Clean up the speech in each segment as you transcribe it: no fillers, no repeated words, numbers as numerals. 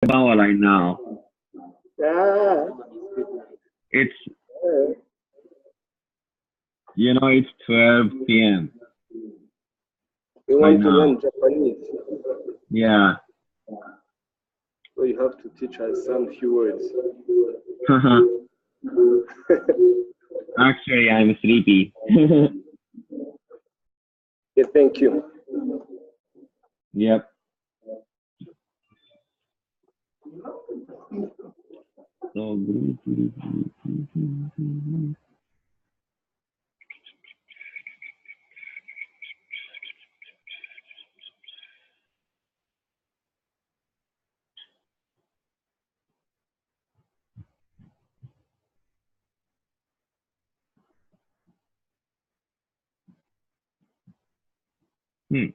About right now. Ah, It's uh, it's 12 p.m. you right want to now. learn Japanese, Yeah. so you have to teach us some few words. Actually, I'm sleepy. Okay, thank you. Yep. So, hmm.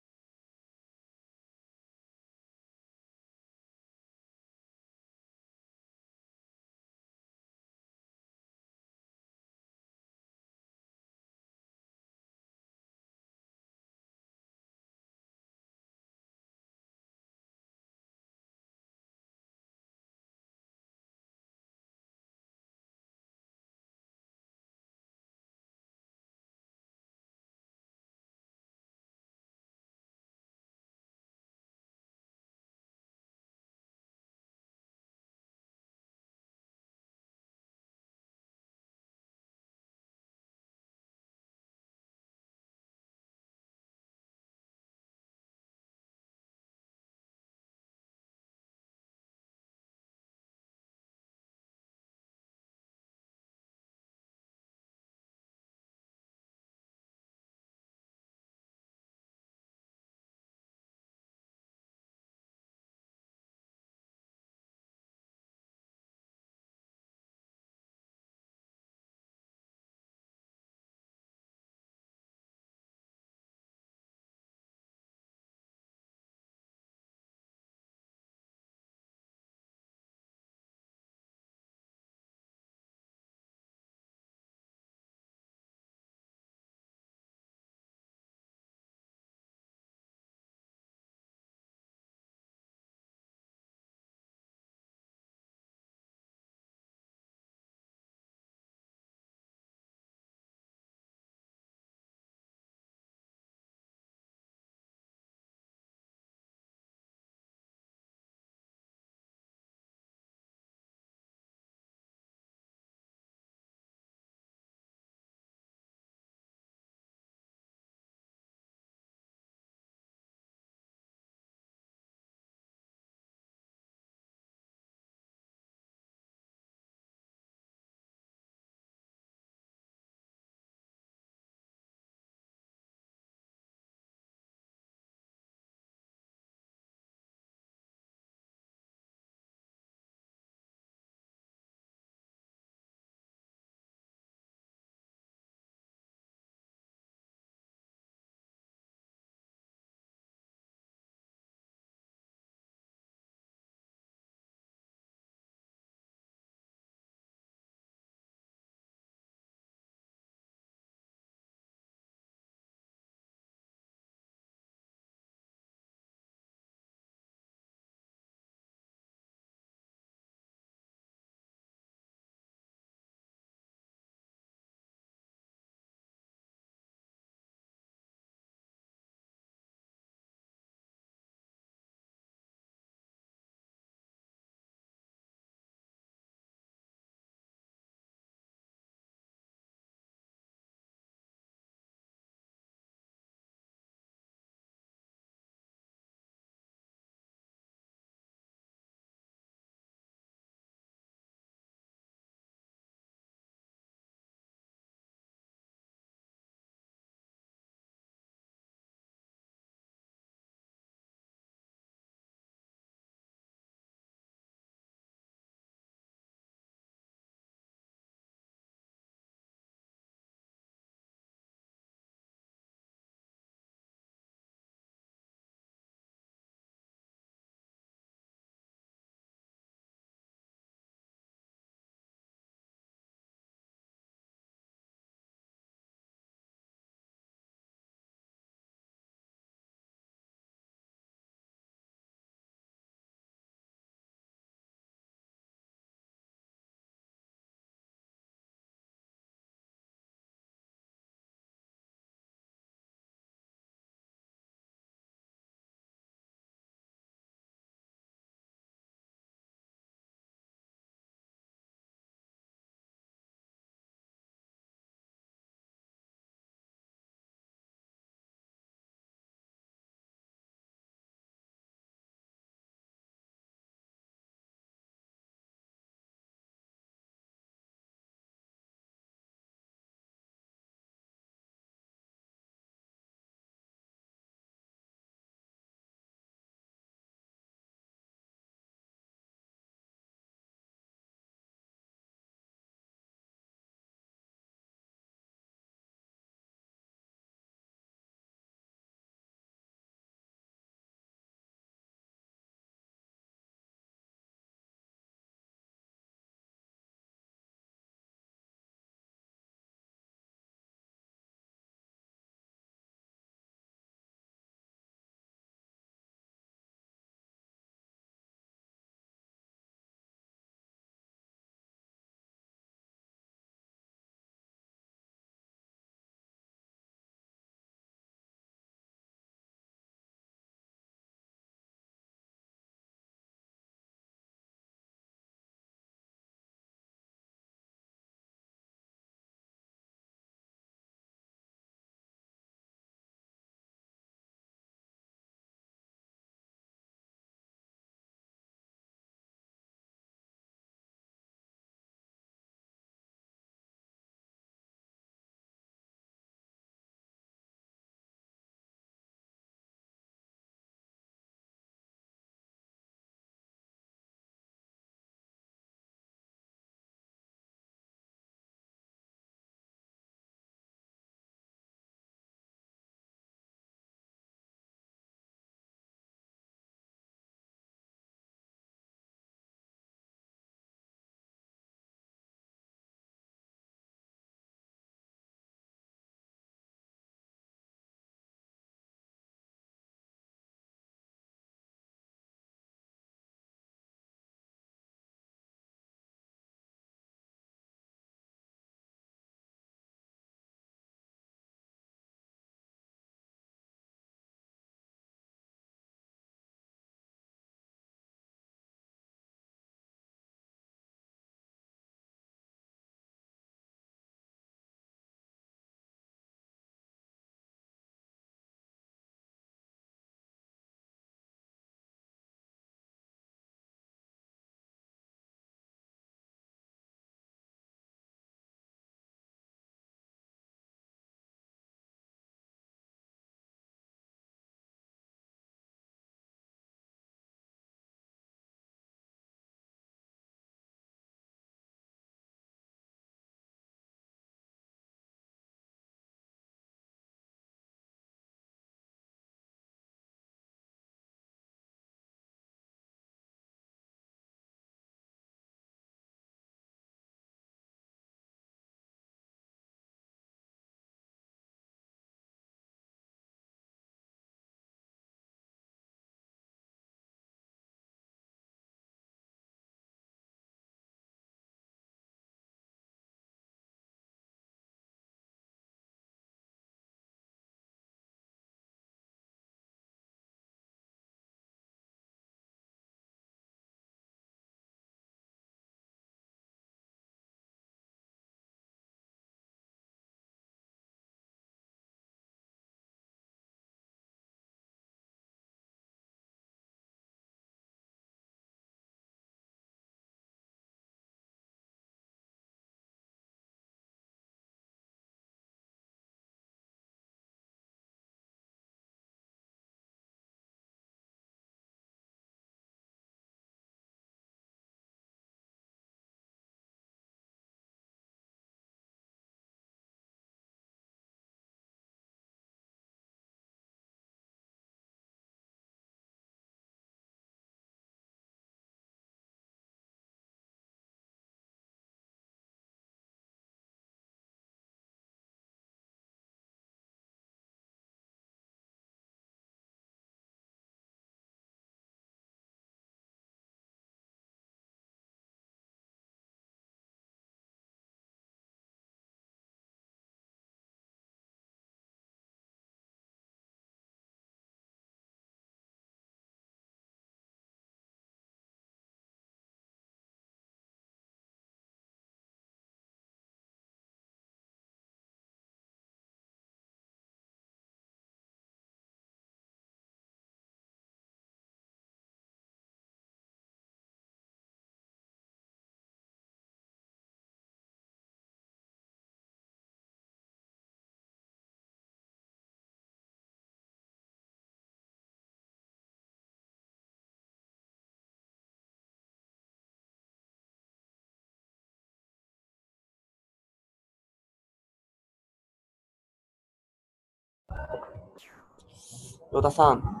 りょうたさん、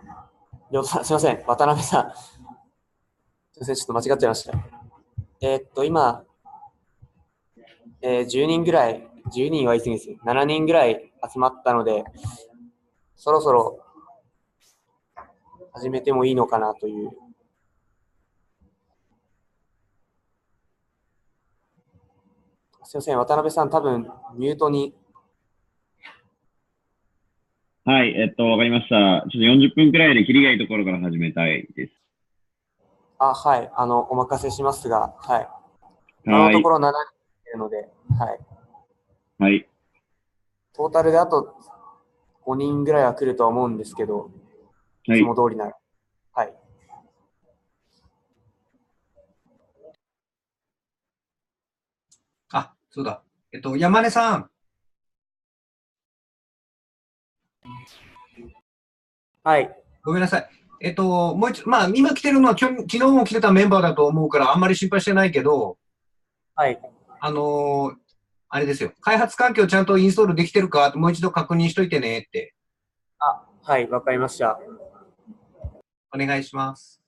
すいません、渡辺さん。すいません、ちょっと間違っちゃいました。今、10人ぐらい、10人は言い過ぎですよ。7人ぐらい集まったので、そろそろ始めてもいいのかなという。すいません、渡辺さん、多分、ミュートに。はい、わかりました。ちょっと40分くらいで切りがいいところから始めたいです。はい、お任せしますが、はい。今のはい、ところ7人いるので、はい。はい、トータルであと5人ぐらいは来るとは思うんですけど、いつもはい。通りなら。はい。あ、そうだ。山根さん。はい。ごめんなさい。もう一度、まあ、今来てるのは昨日も来てたメンバーだと思うから、あんまり心配してないけど、はい。あのーあれですよ。開発環境ちゃんとインストールできてるか、もう一度確認しといてねって、はい、わかりました。お願いします。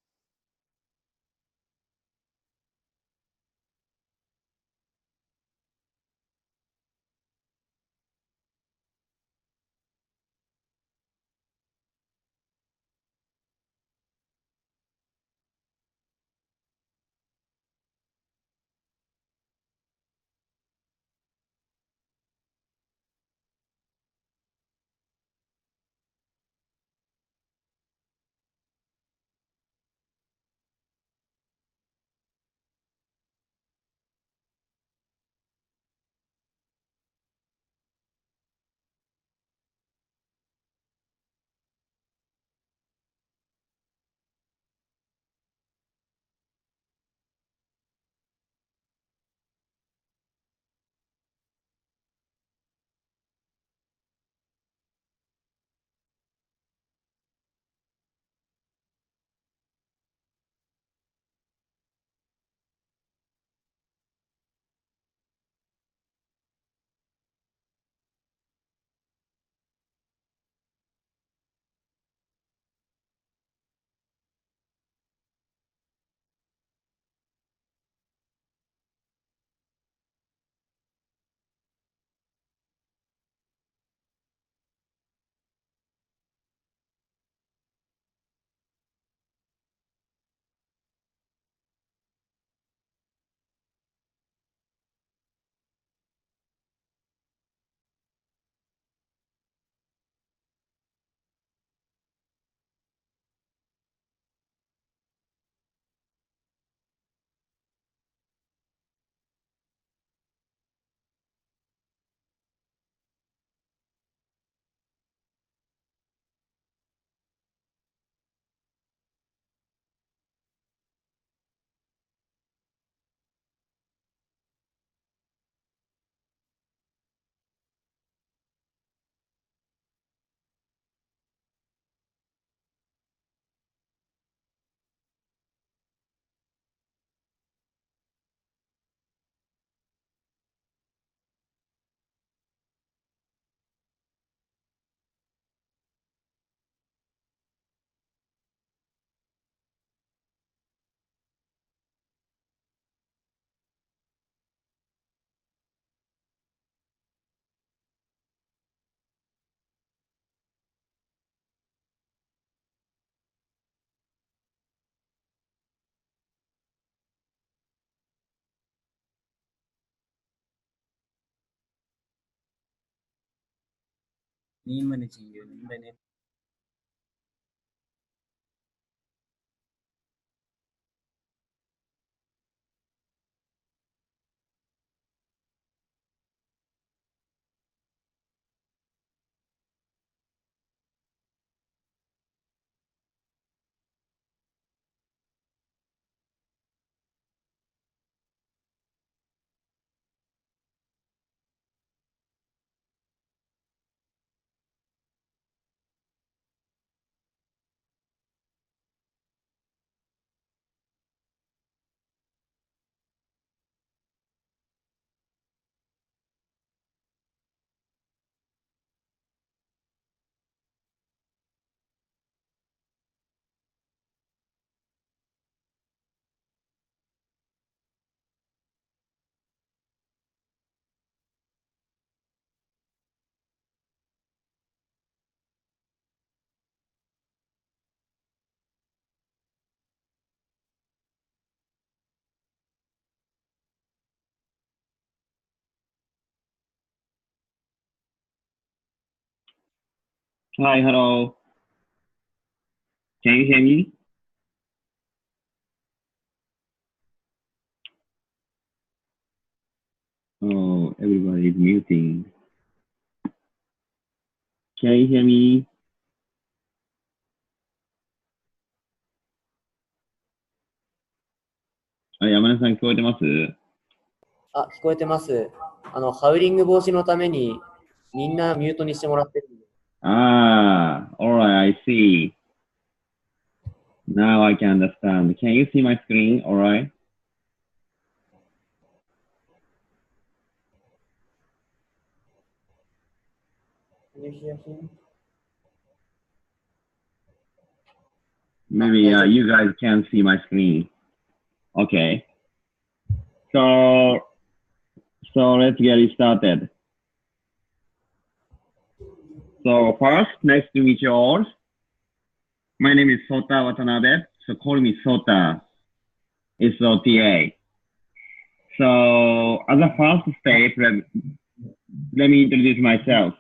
Ni managing yun. Hi, hello. Can you hear me? Oh, everybody is muting. Can you hear me? あ、山根さん聞こえてます？あ、聞こえてます。ハウリング防止のためにみんなミュートにしてもらってるんで。Ah, alright, I see. Now I can understand. Can you see my screen? Alright. Can you hear him? Maybe you guys can see my screen. Okay. So let's get it started. So first, nice to meet you all. My name is Sota Watanabe. So call me Sota. Sota. So as a first step, let me introduce myself.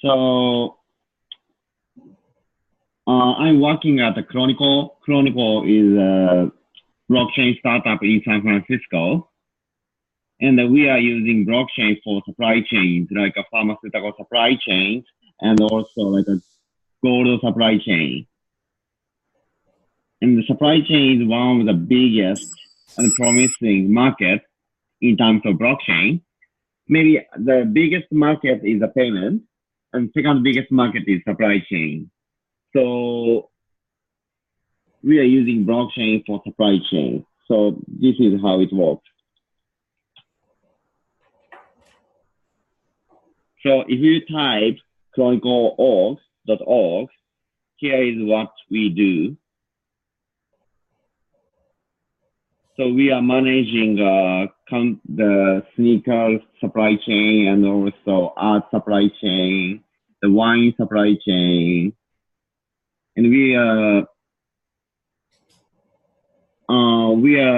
So I'm working at the Chronicle. Chronicle is a blockchain startup in San Francisco. And we are using blockchain for supply chains, like a pharmaceutical supply chain, and also like a gold supply chain. And the supply chain is one of the biggest and promising markets in terms of blockchain. Maybe the biggest market is the payment, and second biggest market is supply chain. So we are using blockchain for supply chain. So this is how it works. So if you type chronicleorg.org, here is what we do. So we are managing the sneaker supply chain and also art supply chain, the wine supply chain, and we are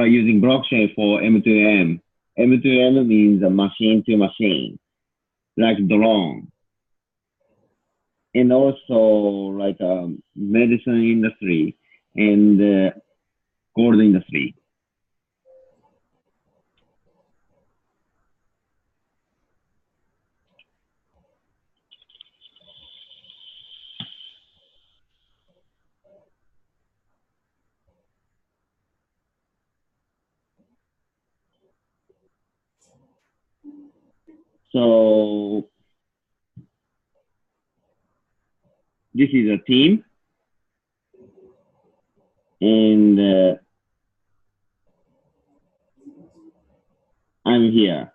using blockchain for M2M. M2M means a machine to machine, like drone, and also like medicine industry and gold industry. So this is a team, and I'm here.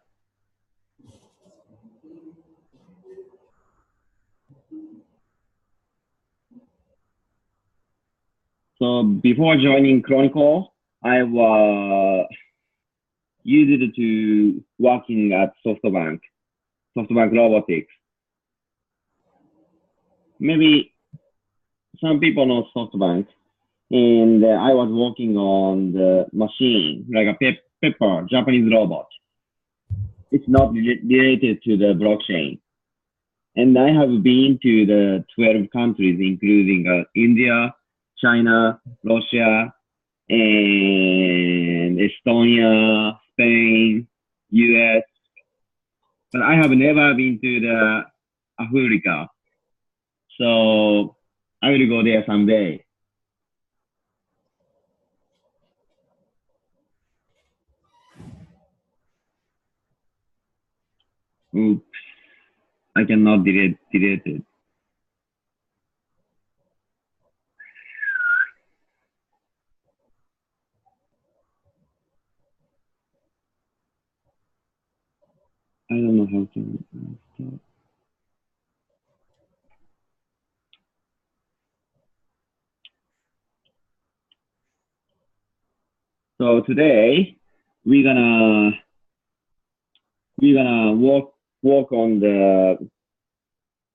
So before joining Chronicle, I was used to working at SoftBank Robotics. Maybe some people know SoftBank, and I was working on the machine, like a Pepper, Japanese robot. It's not related to the blockchain. And I have been to the 12 countries, including India, China, Russia, and Estonia, Spain, US. But I have never been to the Africa. So I will go there someday. Oops, I cannot delete it. I don't know how to stop. So today we're gonna work on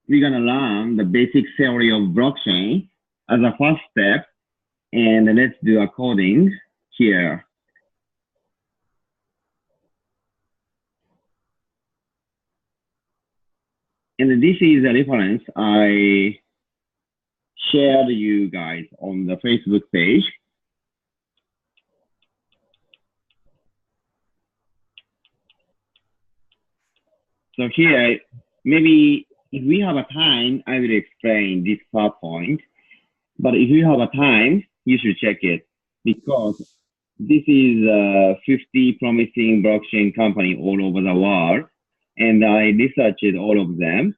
we're gonna learn the basic theory of blockchain as a first step, and let's do a coding here. And this is a reference I shared you guys on the Facebook page. So here, maybe if we have a time, I will explain this PowerPoint. But if you have a time, you should check it because this is 50 promising blockchain company all over the world. And I researched all of them,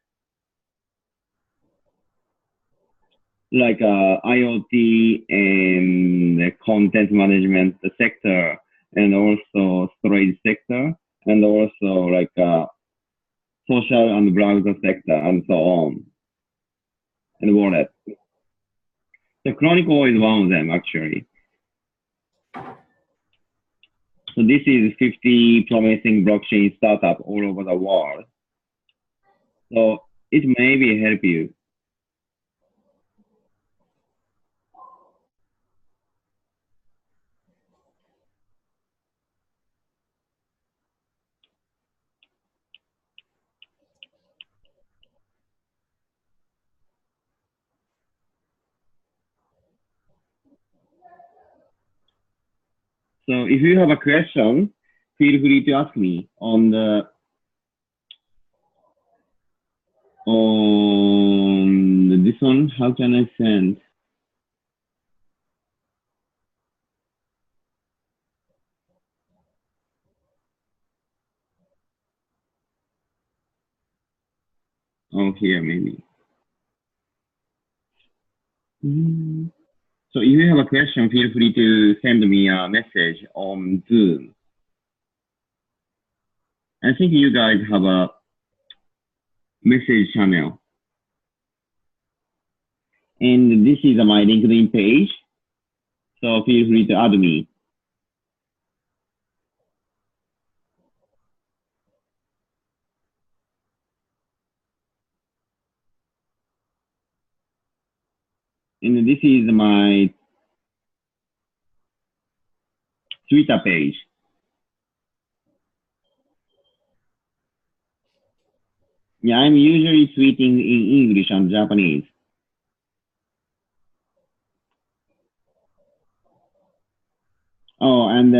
like IoT and content management sector, and also storage sector, and also like social and browser sector, and so on, and wallet. The Chronicle is one of them, actually. So this is 50 promising blockchain startup all over the world. So it may help you. So if you have a question, feel free to ask me on this one. How can I send? Oh, here maybe. So if you have a question, feel free to send me a message on Zoom. I think you guys have a message channel. And this is my LinkedIn page. So feel free to add me. And this is my Twitter page. Yeah, I'm usually tweeting in English and Japanese. Oh, and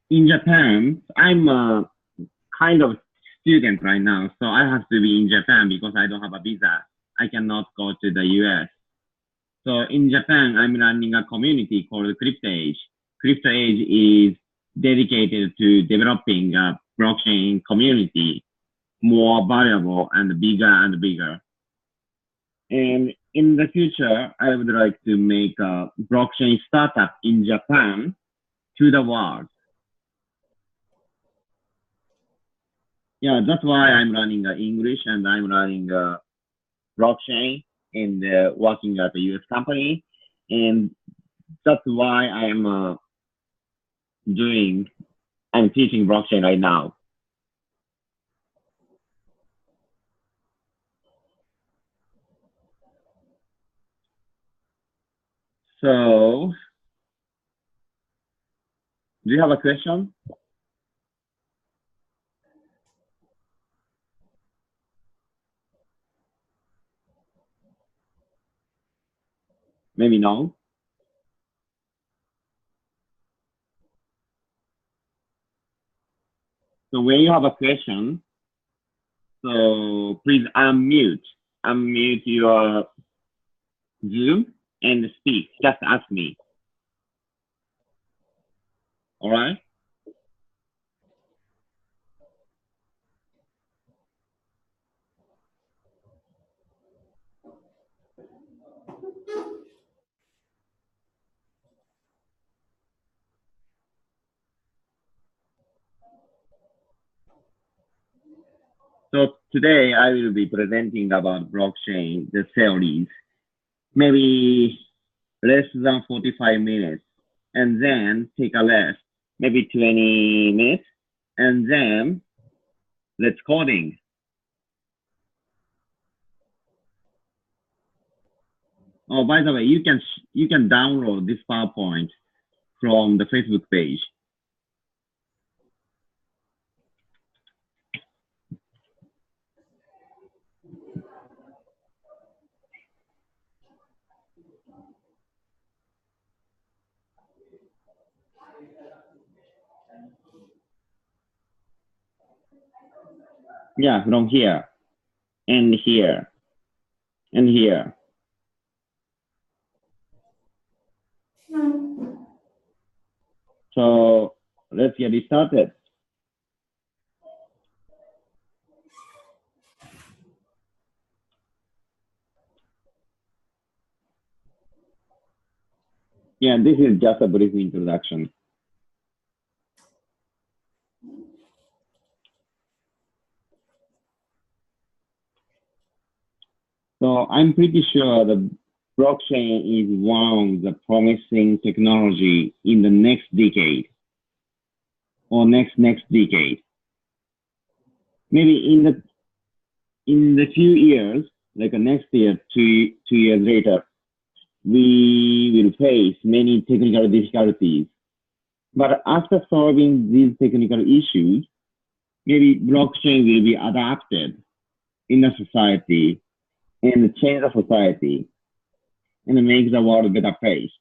in Japan, I'm a kind of student right now, so I have to be in Japan because I don't have a visa. I cannot go to the US. So in Japan, I'm running a community called CryptoAge. CryptoAge is dedicated to developing a blockchain community more valuable and bigger. And in the future, I would like to make a blockchain startup in Japan to the world. Yeah, that's why I'm running English and I'm running blockchain and working at a US company. And that's why I'm teaching blockchain right now. So, do you have a question? Maybe no. So when you have a question, so please unmute your Zoom and speak. Just ask me. All right? So today I will be presenting about blockchain, the theories, maybe less than 45 minutes, and then take a rest, maybe 20 minutes, and then let's coding. Oh, by the way, you can download this PowerPoint from the Facebook page. Yeah, from here and here and here. So let's get it started. Yeah, this is just a brief introduction. So I'm pretty sure the blockchain is one of the promising technology in the next decade or next decade. Maybe in the few years, like next year, two years later, we will face many technical difficulties. But after solving these technical issues, maybe blockchain will be adapted in the society and change the society and make the world a better place.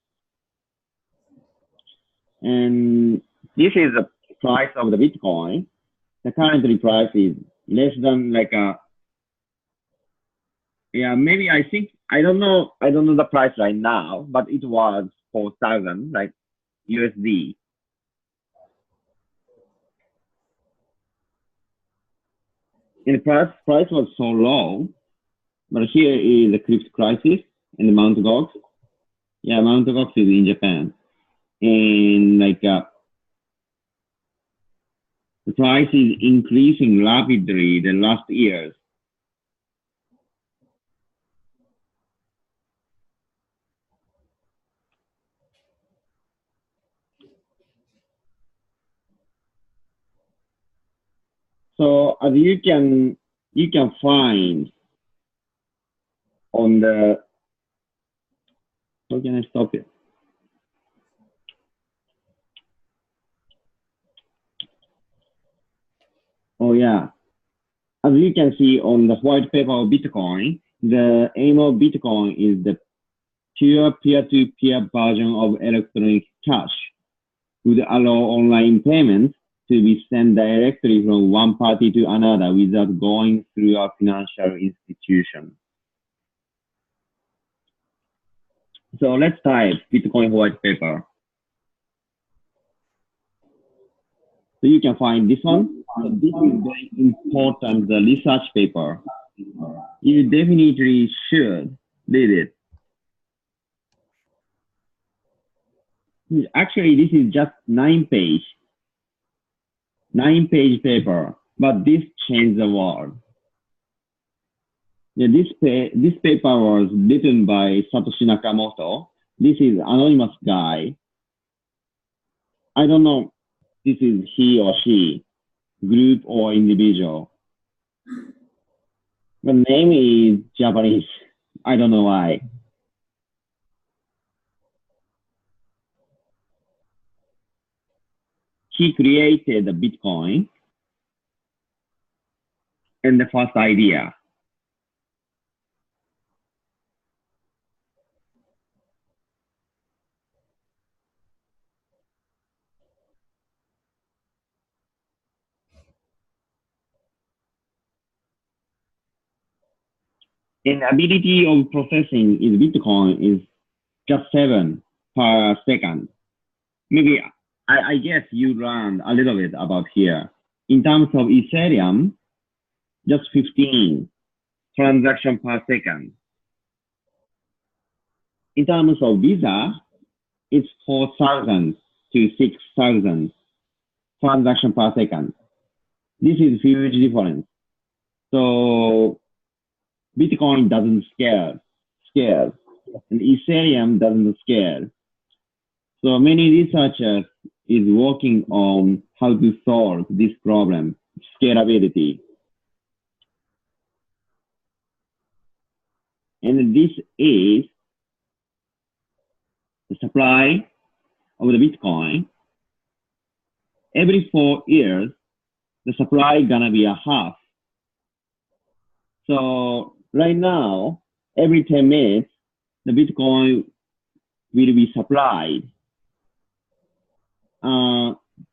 And this is the price of the Bitcoin. The currently price is less than like maybe I don't know the price right now, but it was 4,000 like USD. And the price was so low, but here is the crypto crisis and the Mt. Gox. Yeah, Mt. Gox is in Japan. And like the price is increasing rapidly the last years. So as you can find on the, how can I stop it? Oh yeah, as you can see on the white paper of Bitcoin, the aim of Bitcoin is the pure peer-to-peer version of electronic cash, would allow online payments to be sent directly from one party to another without going through a financial institution. So let's type Bitcoin white paper. So you can find this one. So this is very important, the research paper. You definitely should read it. Actually, this is just 9-page paper, but this changed the world. Yeah, this paper was written by Satoshi Nakamoto. This is anonymous guy. I don't know this is he or she, group or individual. The name is Japanese. I don't know why. He created the Bitcoin and the first idea. And ability of processing is Bitcoin is just 7 per second. Maybe I guess you learned a little bit about here. In terms of Ethereum, just 15 transactions per second. In terms of Visa, it's 4,000 to 6,000 transactions per second. This is huge difference. So Bitcoin doesn't scale, and Ethereum doesn't scale. So many researchers is working on how to solve this problem, scalability. And this is the supply of the Bitcoin. Every 4 years, the supply gonna be a half. So right now, every 10 minutes, the Bitcoin will be supplied.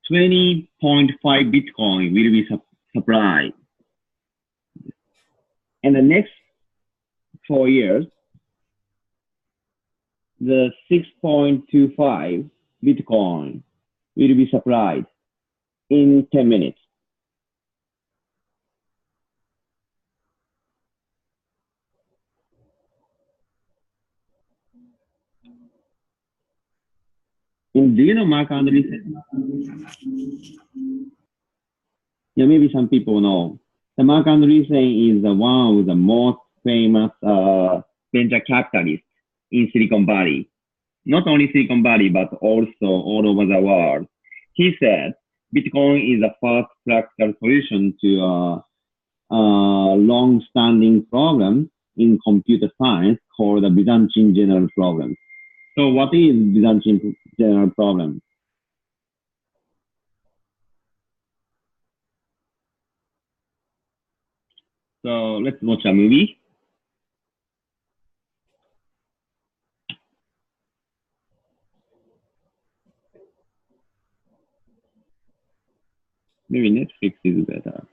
20.5 Bitcoin will be supplied. In the next 4 years, the 6.25 Bitcoin will be supplied in 10 minutes. And do you know Mark Andreessen? Yeah, maybe some people know. The Mark Andreessen is one of the most famous venture capitalists in Silicon Valley. Not only Silicon Valley, but also all over the world. He said Bitcoin is the first practical solution to a long-standing problem in computer science called the Byzantine general problem. So what is Byzantine general problem? So let's watch a movie. Maybe Netflix is better.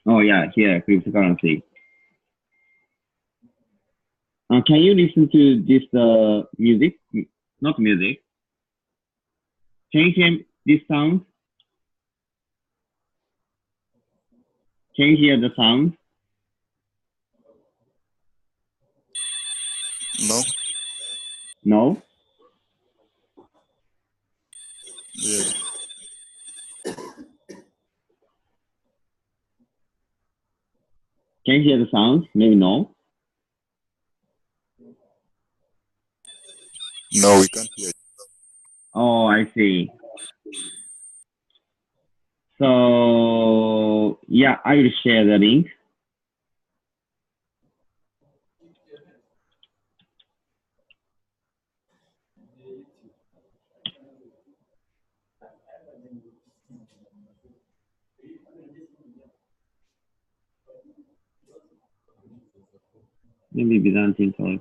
Oh yeah, here, cryptocurrency. Can you listen to this music? Not music. Can you hear this sound? Can you hear the sound? No. No? Yeah. Can you hear the sound? Maybe no? No, we can't hear. Oh, I see. So, yeah, I will share the link. Maybe Byzantine talk.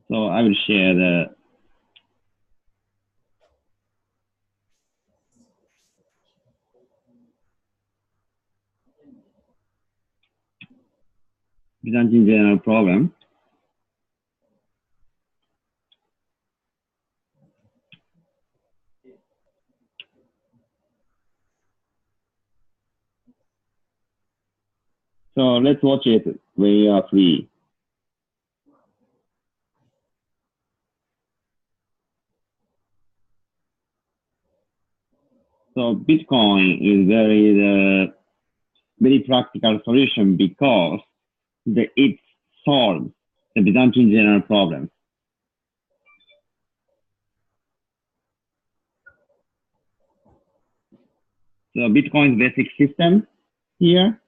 So I will share the Byzantine general problem. So let's watch it when you are free. So Bitcoin is very practical solution because it solves the Byzantine general problem. So Bitcoin's basic system here.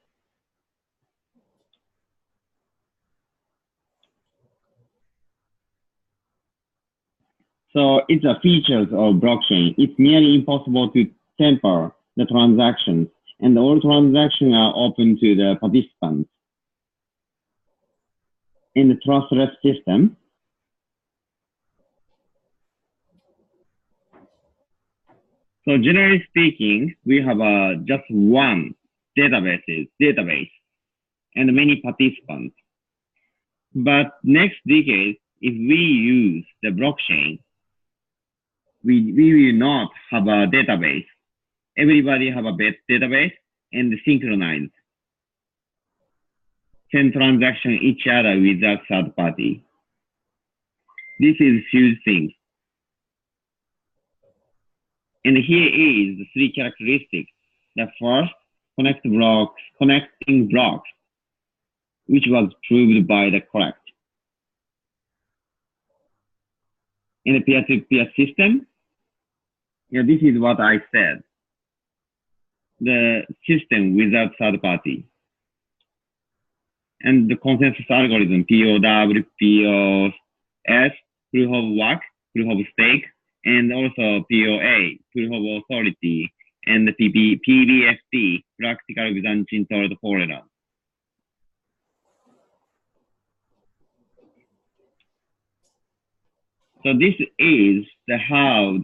So it's a features of blockchain. It's nearly impossible to tamper the transactions, and all transactions are open to the participants. In the trustless system, so generally speaking, we have just one database and many participants. But next decade, if we use the blockchain, we will not have a database. Everybody have a database and synchronize. Send transaction each other without third party. This is huge thing. And here is the three characteristics. The first, connecting blocks, which was proved by the correct. In a peer-to-peer system, this is what I said. The system without third party. And the consensus algorithm, POW, POS, proof of work, proof of stake, and also POA, proof of authority, and the PBFT, practical Byzantine tolerance. So this is how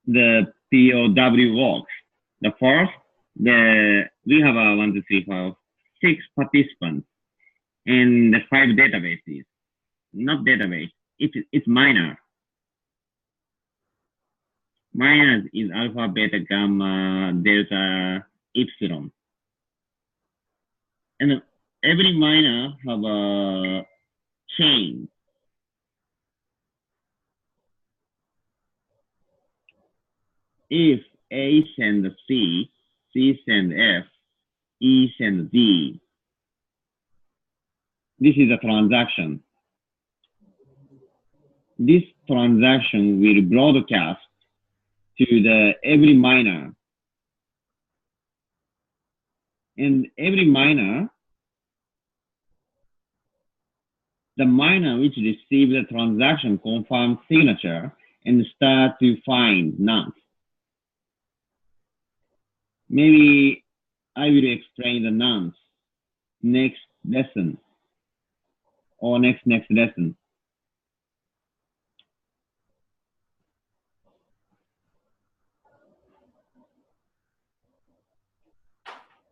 the POW works. The first, we have a 1, 2, 3, 4, 6 participants and the 5 databases. Not database, it's minor. Minus is alpha, beta, gamma, delta, epsilon. And every minor have a chain. If A sends C, C sends F, E sends D. This is a transaction. This transaction will broadcast to every miner. And every miner, the miner which receives the transaction confirms signature and start to find nonce. Maybe I will explain the nonce next lesson or next lesson.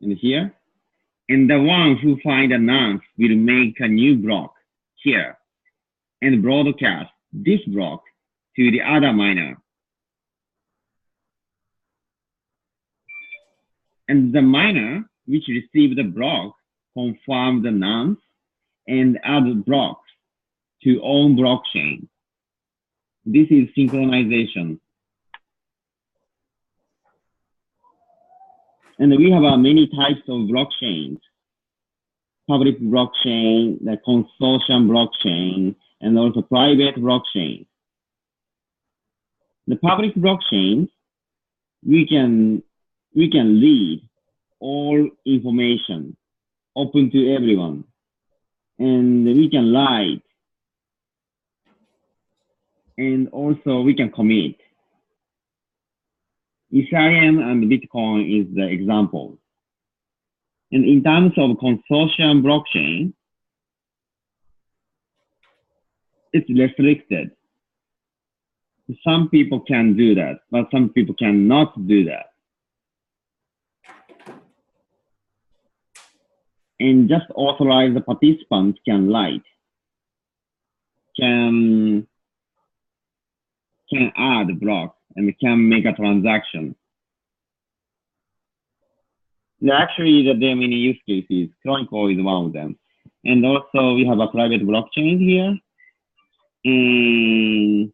And here, and the one who find a nonce will make a new block here and broadcast this block to the other miner. And the miner which received the block confirm the nonce and add blocks to own blockchain. This is synchronization. And we have many types of blockchains. Public blockchain, the consortium blockchain, and also private blockchain. The public blockchain, we can read all information, open to everyone, and we can write, and also we can commit. Ethereum and Bitcoin is the example. And in terms of consortium blockchain, it's restricted. Some people can do that, but some people cannot do that. And just authorized participants can write, can add blocks, and can make a transaction. Actually, there are many use cases. Chronicle is one of them. And also, we have a private blockchain here. And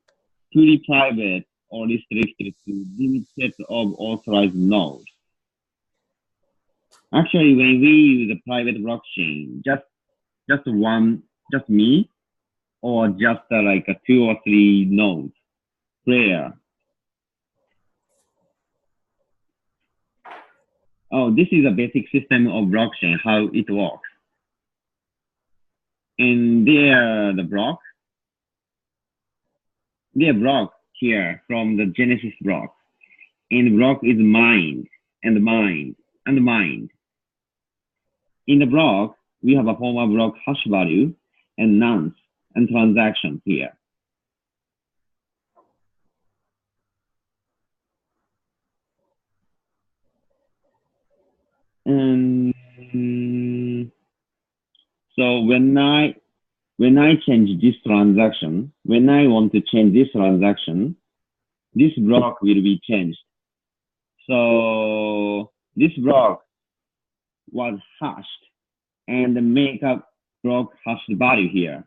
fully private or restricted to limited of authorized nodes. Actually, when we use a private blockchain, just me, or just like a 2 or 3 nodes player. Oh, this is a basic system of blockchain, how it works. And there the block. They block here from the Genesis block. And block is mined and mined and mined. In the block, we have a former block hash value and nonce and transaction here. And so when when I change this transaction, when I want to change this transaction, this block will be changed. So this block was hashed and the makeup block hashed value here.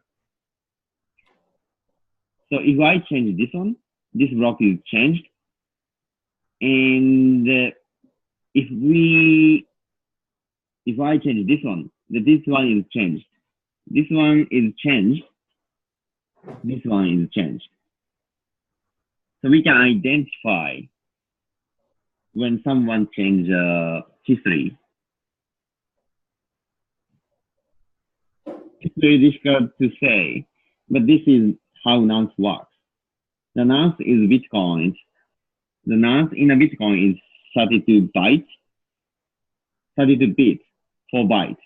So if I change this one, this block is changed. And if I change this one is changed. This one is changed. This one is changed. So we can identify when someone changed history. It's very difficult to say, but this is how nonce works. The nonce is Bitcoin. The nonce in a Bitcoin is 32 bytes, 32 bits, 4 bytes.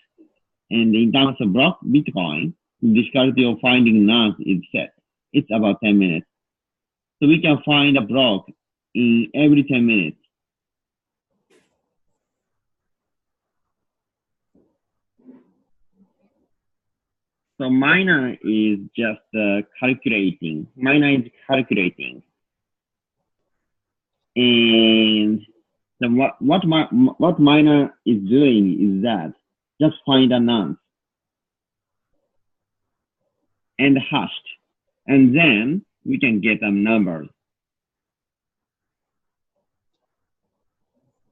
And in terms of block Bitcoin, the difficulty of finding nonce is set. It's about 10 minutes. So we can find a block in every 10 minutes. So miner is just calculating. Miner is calculating. And what miner is doing is that just find a nonce and hashed, and then we can get a number.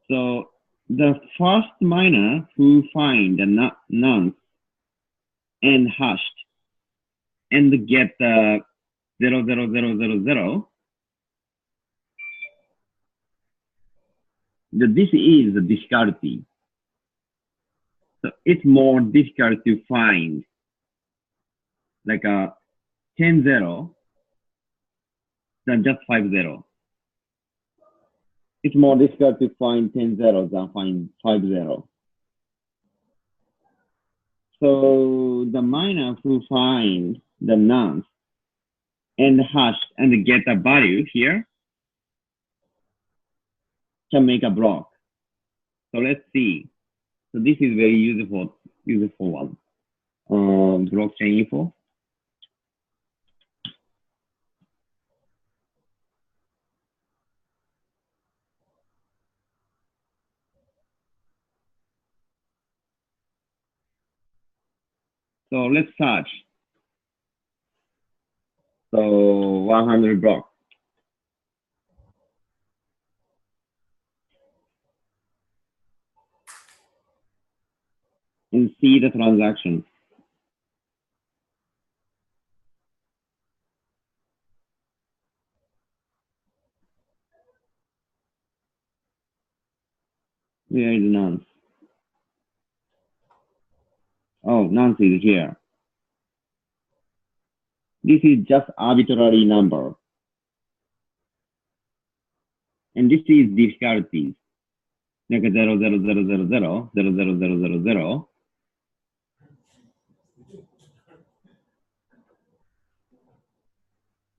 So the first miner who find a nonce and hashed and get 00000, this is the difficulty. So it's more difficult to find like a 10-0 than just 5-0. It's more difficult to find 10-0 than find 5-0. So the miner who find the nonce and hashed and get a value here can make a block. So let's see. So this is very useful one. Blockchain info. So let's search. So 100 blocks. And see the transaction. Where is nonce? Oh, nonce is here. This is just arbitrary number. And this is difficulties. Like 00000, 00000.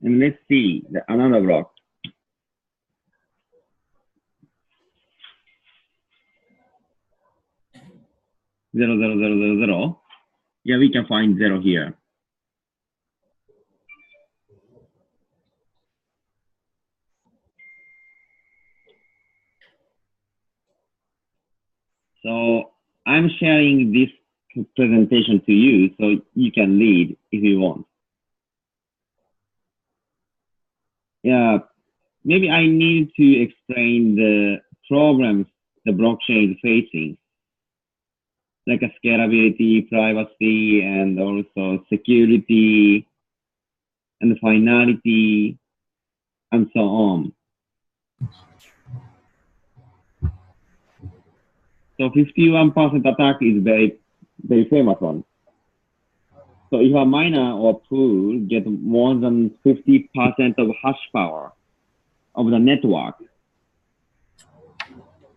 And let's see another block. Zero, zero, zero, zero, zero. Yeah, we can find 0 here. So I'm sharing this presentation to you so you can read if you want. Yeah, maybe I need to explain the problems the blockchain is facing, like a scalability, privacy, and also security, and finality, and so on. So 51% attack is very famous one. So if a miner or pool get more than 50% of hash power of the network,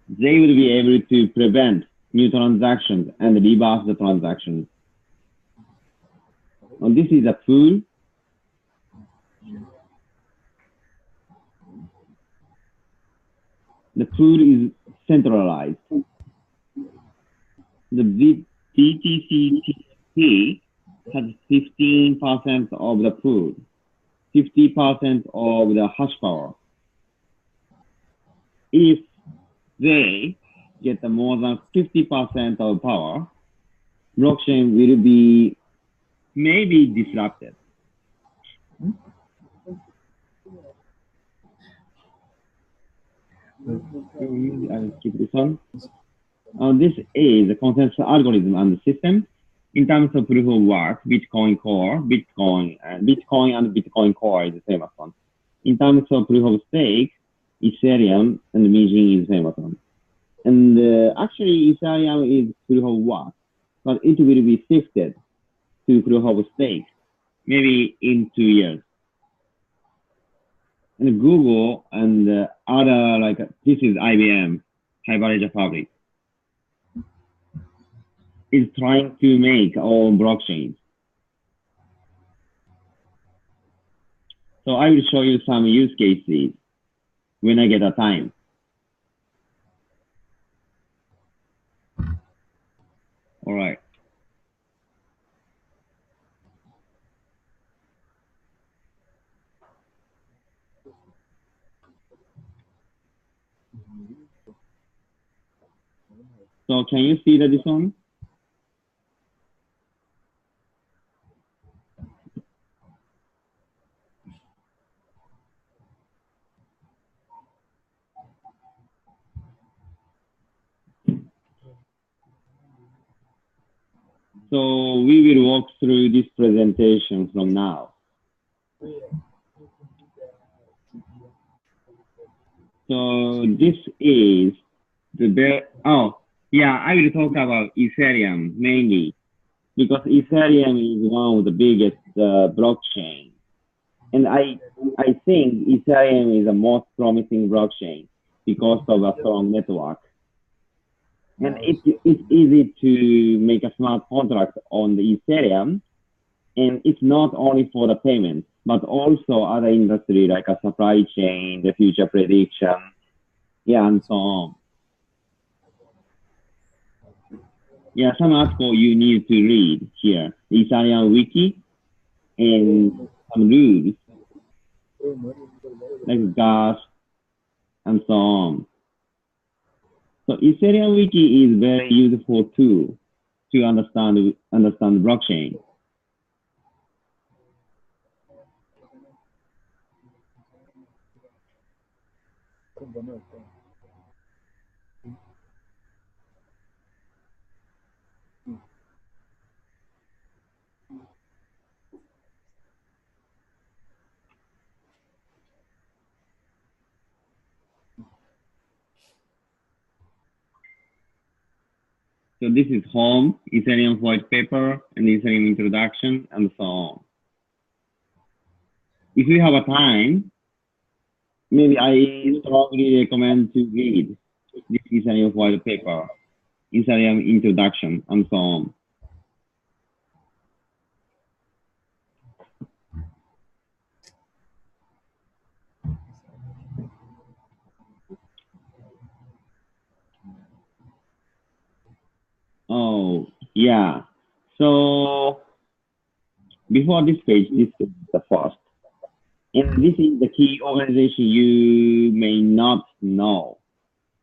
they will be able to prevent new transactions and reverse the transactions. And this is a pool. The pool is centralized. The BTC has 15% of the pool, 50% of the hash power. If they get more than 50% of power, blockchain will be maybe disrupted. Maybe I'll skip this one. This is a consensus algorithm and system. In terms of proof of work, Bitcoin Core, Bitcoin and Bitcoin Core is the famous one. In terms of proof of stake, Ethereum and Mijin is the famous one. And actually, Ethereum is proof of work, but it will be shifted to proof of stake, maybe in 2 years. And Google and other, like, this is IBM, Hyperledger Fabric, is trying to make all blockchains. So I will show you some use cases when I get a time. All right. So can you see this one? So we will walk through this presentation from now. So this is the I will talk about Ethereum mainly because Ethereum is one of the biggest blockchain, and I think Ethereum is the most promising blockchain because of a strong network. And it's easy to make a smart contract on the Ethereum, and it's not only for the payment, but also other industry like a supply chain, the future prediction, yeah, and so on. Yeah, some article you need to read here, the Ethereum wiki, and some rules like gas and so on. So Ethereum wiki is very useful tool to understand blockchain. So this is home, Ethereum white paper, and Ethereum introduction, and so on. If you have a time, maybe I strongly recommend to read this Ethereum white paper, Ethereum introduction, and so on. Oh, yeah. So before this page, this is the first. And this is the key organization you may not know,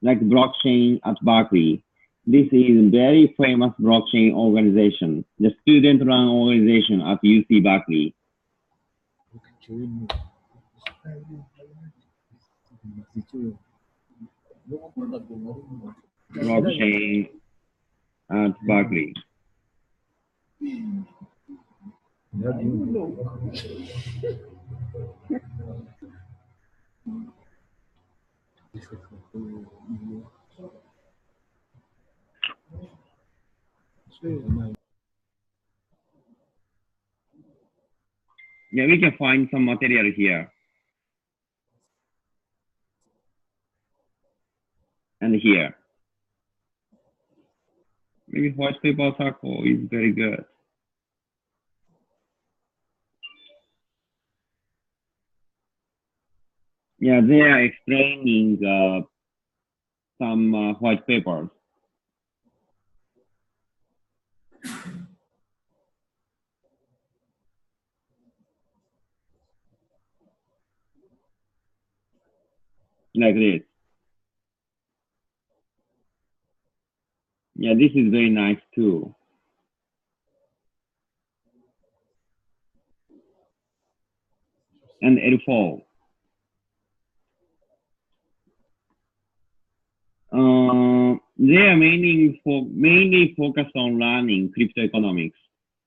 like blockchain at Berkeley. This is a very famous blockchain organization, the student-run organization at UC Berkeley. Blockchain at Berkeley. Yeah, we can find some material here. And here. Maybe white paper circle is very good. Yeah, they are explaining some white papers. like this. Yeah, this is very nice too. And L4. They are mainly focused on learning crypto economics.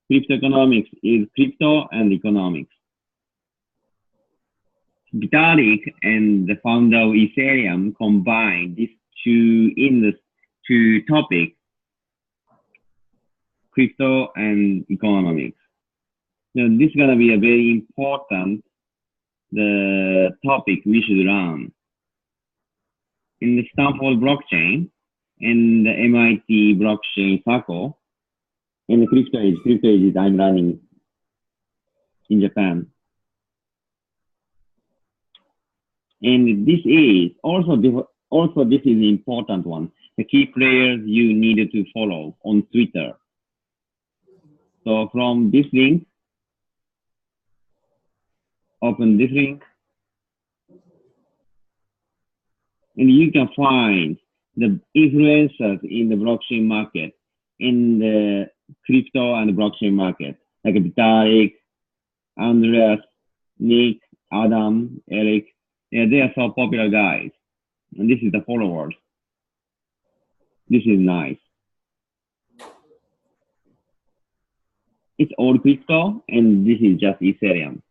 Crypto economics is crypto and economics. Vitalik and the founder of Ethereum combined these two topics, crypto and economics. So this is gonna be a very important topic we should learn. In the Stanford blockchain and the MIT blockchain circle, in the crypto age is I'm learning in Japan. And this is also this is an important one. The key players you needed to follow on Twitter. So from this link, open this link, and you can find the influencers in the blockchain market, in the crypto and blockchain market, like Vitalik, Andreas, Nick, Adam, Eric. Yeah, they are so popular guys. And this is the followers. This is nice. It's all crypto, and this is just Ethereum.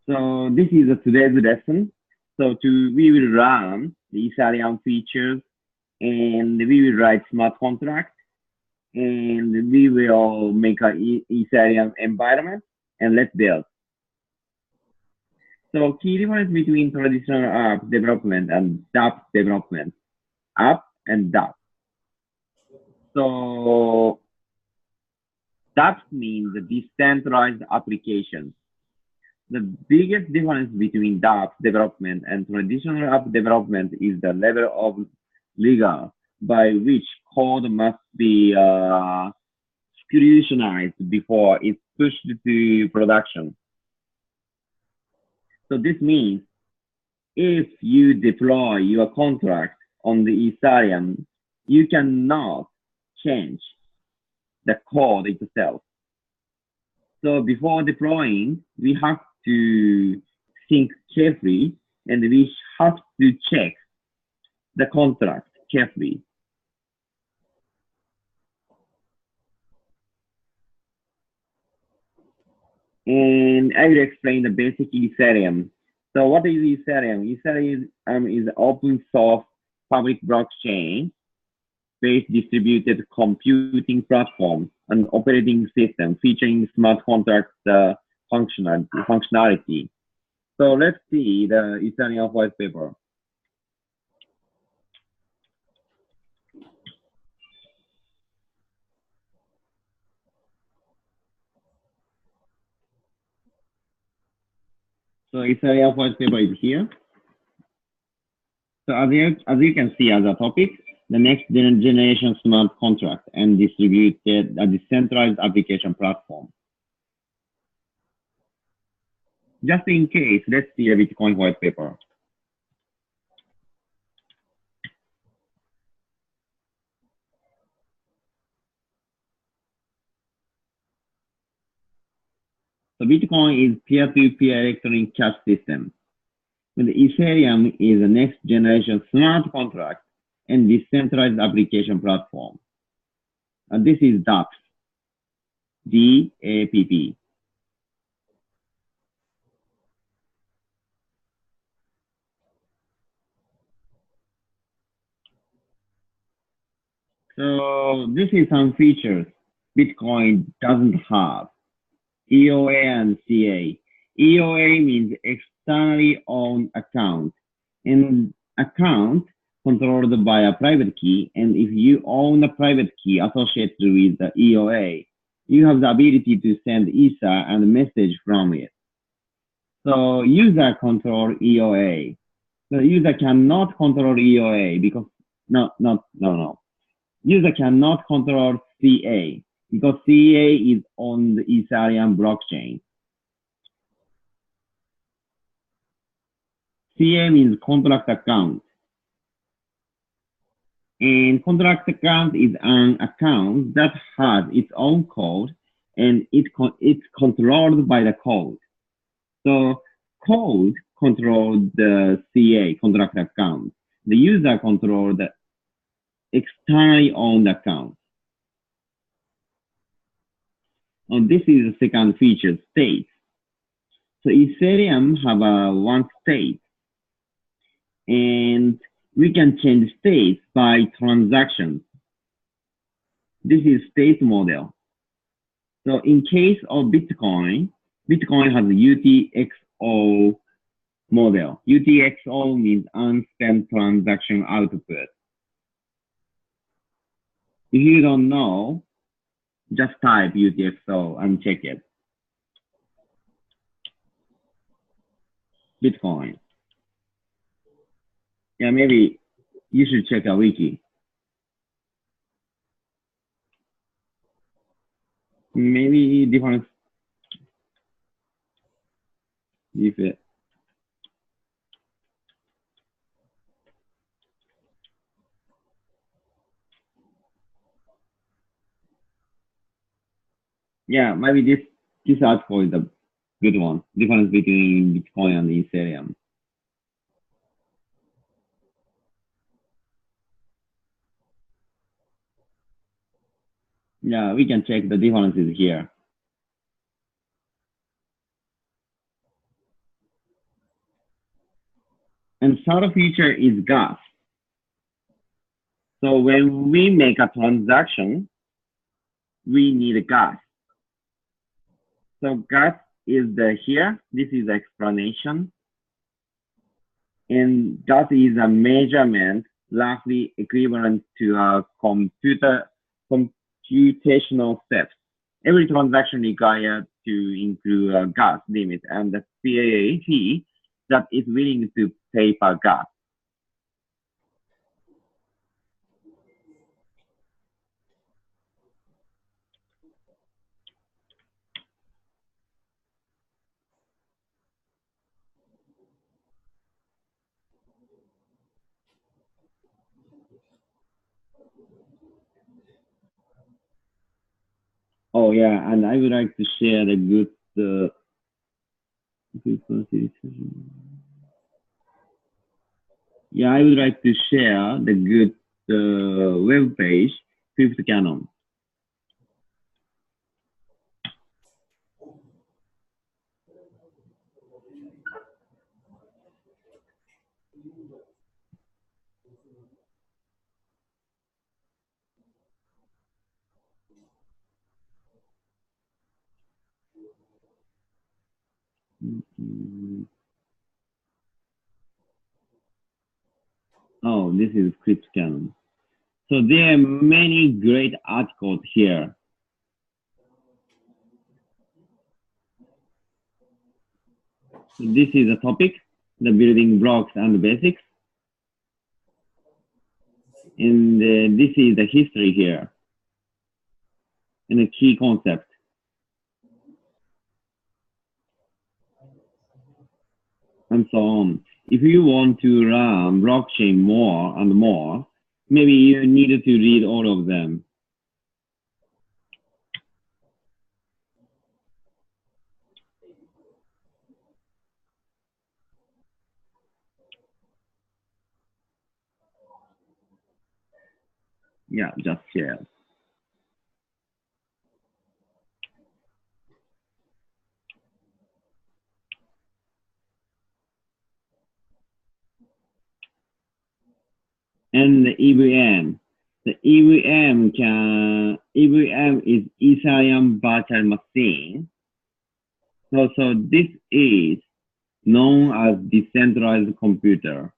So this is today's lesson. So we will run the Ethereum features, and we will write smart contract, and we will make an Ethereum environment, and let's build. So key difference between traditional app development and Dapps development, app and Dapps. So Dapps means the decentralized application. The biggest difference between Dapps development and traditional app development is the level of rigor by which code must be scrutinized before it's pushed to production. So this means if you deploy your contract on the Ethereum, you cannot change the code itself. So before deploying, we have to think carefully, and we have to check the contract carefully. And I will explain the basic Ethereum. So what is Ethereum? Ethereum is an open source public blockchain based distributed computing platform and operating system featuring smart contract functionality. So let's see the Ethereum white paper. So Ethereum white paper is here. So as you can see as a topic, the next generation smart contract and distributed a decentralized application platform. Just in case, let's see a Bitcoin white paper. So Bitcoin is peer-to-peer electronic cash system. And Ethereum is the next generation smart contract and decentralized application platform. And this is Dapps, D-A-P-P. So this is some features Bitcoin doesn't have. EOA and CA. EOA means externally owned account. And account controlled by a private key. And if you own a private key associated with the EOA, you have the ability to send Ether and message from it. So user control EOA. The user cannot control EOA because no. User cannot control CA because CA is on the Ethereum blockchain. CA means contract account. And contract account is an account that has its own code and it's controlled by the code. So code controls the CA, contract account. The user controls the externally owned account. And this is the second feature, state. So Ethereum have one state, and we can change states by transactions. This is state model. So in case of Bitcoin, Bitcoin has a UTXO model. UTXO means unspent transaction output. If you don't know, just type UTXO and check it. Bitcoin. Yeah, maybe you should check a wiki. Maybe different. If it. Yeah, maybe this article is a good one. Difference between Bitcoin and Ethereum. Yeah, we can check the differences here. And third feature is gas. So when we make a transaction, we need a gas. So gas is here. This is the explanation. And gas is a measurement roughly equivalent to a computational steps. Every transaction required to include a gas limit and the CAA that is willing to pay for gas. Oh yeah, and I would like to share the good. Yeah, I would like to share the good web page, Fifth Canon. Oh, this is Crypt Canon. So there are many great articles here. So this is a topic, the building blocks and the basics. And this is the history here and the key concept. And so on. If you want to learn blockchain more and more, maybe you need to read all of them. Yeah, just share. And the EVM. The EVM is Ethereum virtual machine. So this is known as decentralized computer.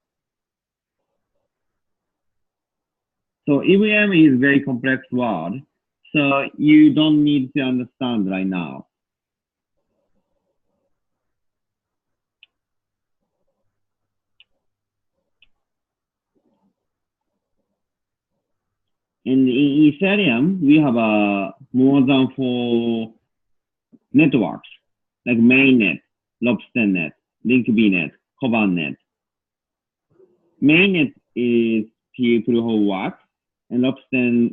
So EVM is very complex word. So you don't need to understand right now. And in Ethereum, we have more than 4 networks, like mainnet, lobsternet, linkbnet, covannet. Mainnet is proof of work, and lobster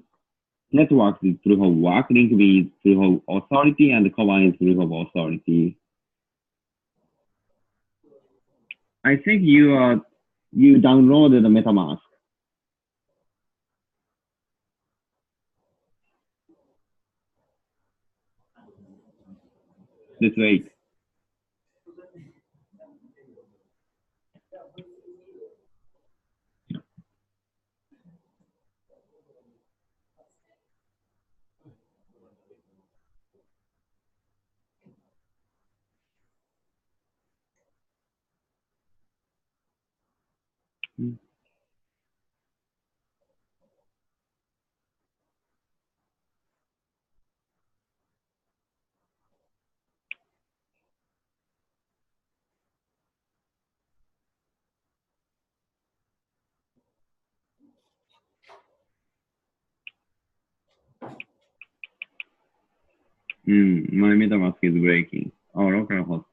network is proof of work, linkb is proof of authority, and covan is proof of authority. I think you downloaded the MetaMask. Let's wait. My MetaMask is breaking. Oh, okay.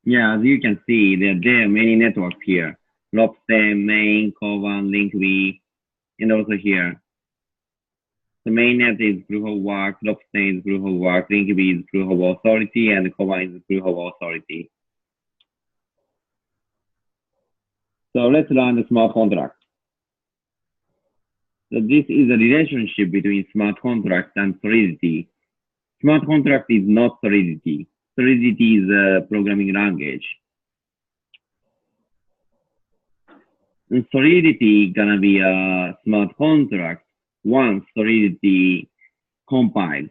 Yeah, as you can see, there are many networks here. Lobster, main, covan, linkb, and also here. The mainnet is proof of work, lobster is proof of work, linkb is proof of authority, and covan is proof of authority. So let's learn the smart contract. So this is a relationship between smart contract and solidity. Smart contract is not solidity. Solidity is a programming language. And solidity gonna be a smart contract once solidity compiles.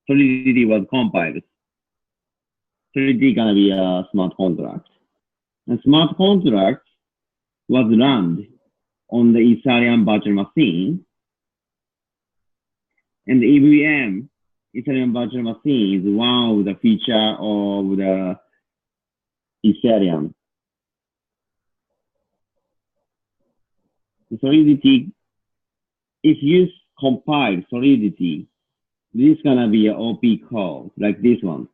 Solidity was compiled. Solidity gonna be a smart contract. And smart contract was run on the Ethereum virtual machine. And the EVM, Ethereum virtual machine, is one of the feature of the Ethereum. The solidity, if you compile solidity, this is gonna be an OP code like this one.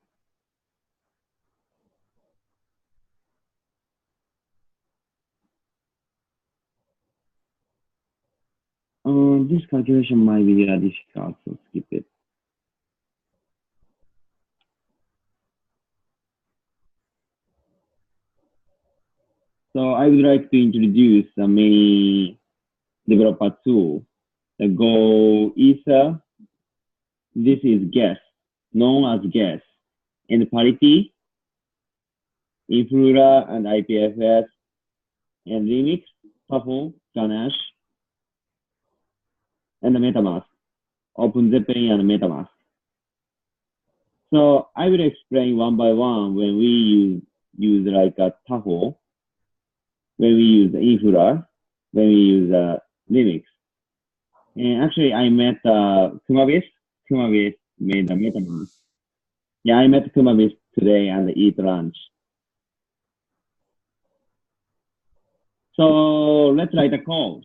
This calculation might be difficult, so skip it. So I would like to introduce a many developer tool. The Go Ether. This is guess, known as guess, and parity, Infura and IPFS, and Remix, Puffle, Ganache, and the MetaMask, OpenZeppelin and MetaMask. So I will explain one by one when we use like a Tahoe, when we use Infura, when we use Remix. And actually, I met Kumabis. Kumabis made the MetaMask. Yeah, I met Kumabis today and eat lunch. So let's write a code.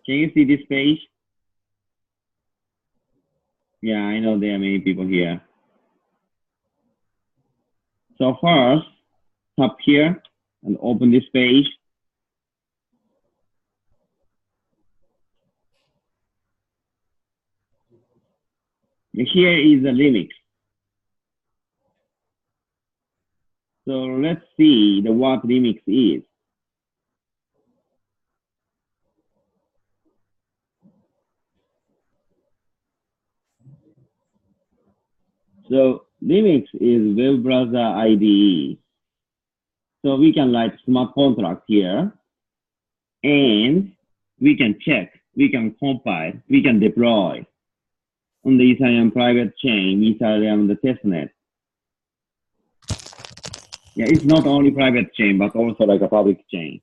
Can you see this page? Yeah, I know there are many people here. So first, tap here and open this page. Here is the Remix. So let's see what Remix is. So Remix is web browser IDE. So we can write smart contract here, and we can check, we can compile, we can deploy on the Ethereum private chain, Ethereum the testnet. Yeah, it's not only private chain, but also like a public chain.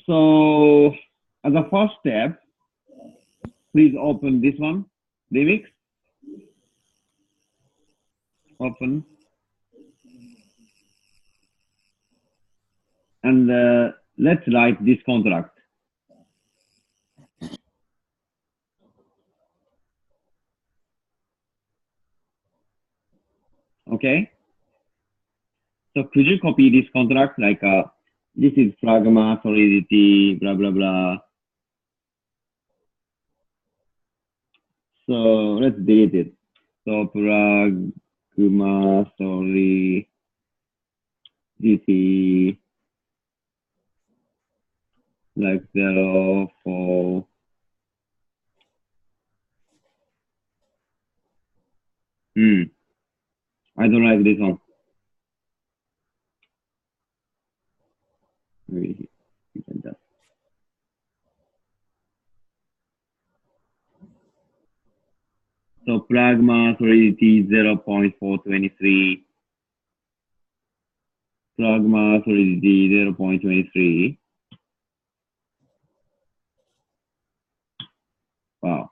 So as a first step, please open this one, remix. Open. And let's write this contract. Okay. So could you copy this contract like this is pragma, solidity, blah, blah, blah. So let's delete it. So pragma, solidity, like 0, 4. I don't like this one. Maybe you can just. So pragma, solidity 0.423. Pragma, solidity 0.23. Wow.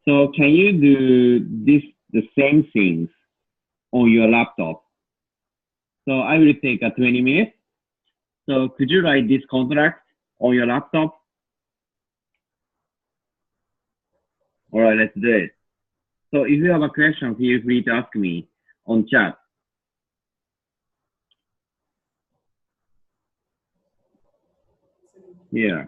So can you do the same things on your laptop? So I will take a 20 minutes. So could you write this contract on your laptop? All right, let's do it. So if you have a question, feel free to ask me on chat. Yeah.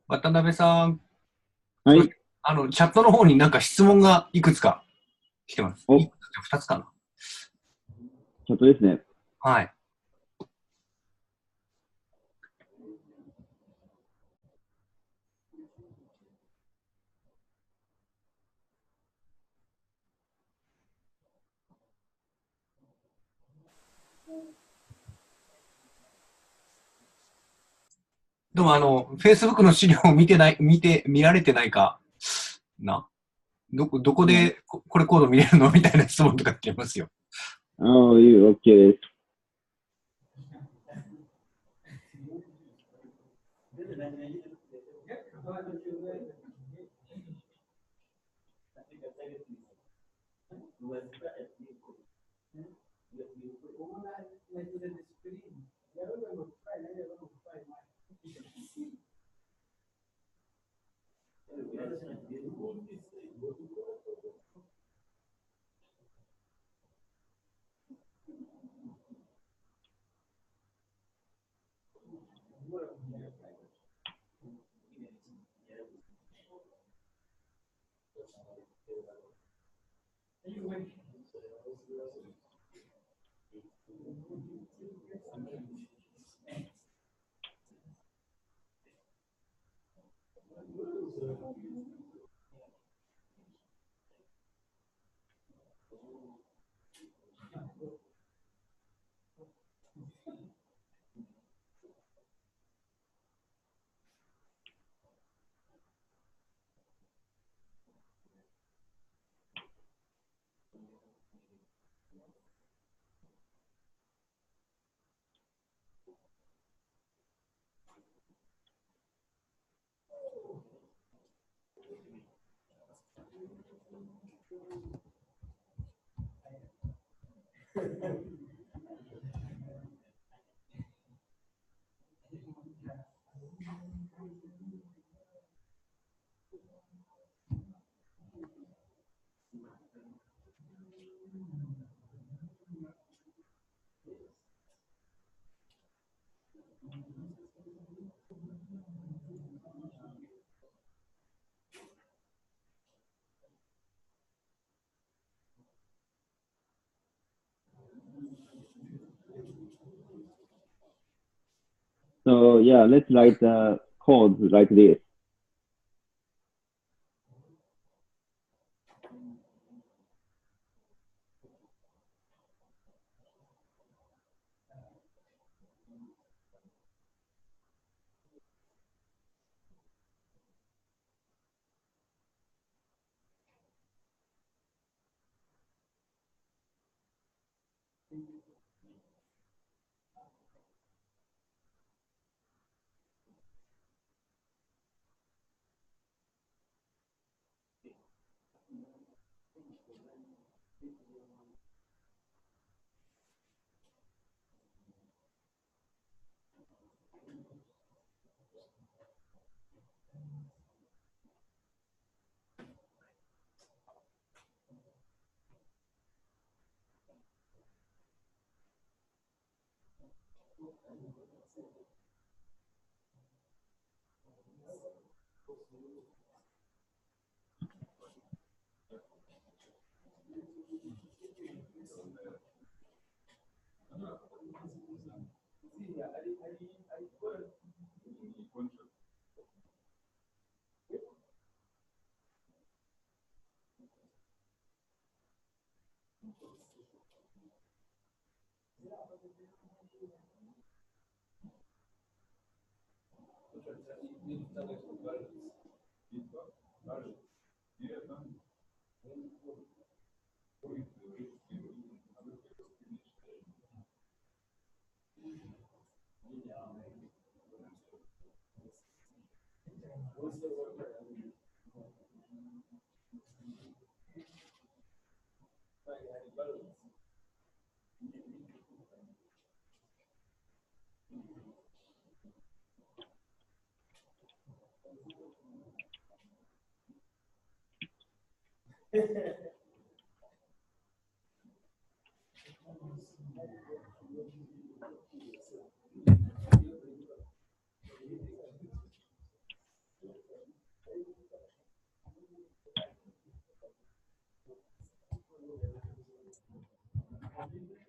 渡辺さん、はい。チャットの方になんか質問がいくつか来てます。お2つかな。チャットですね。はい。でもFacebook の資料を見られてないかな。どこでこれコード見れるのみたいな質問とか来ますよ。ああ、OK です。So yeah, let's write the code like this.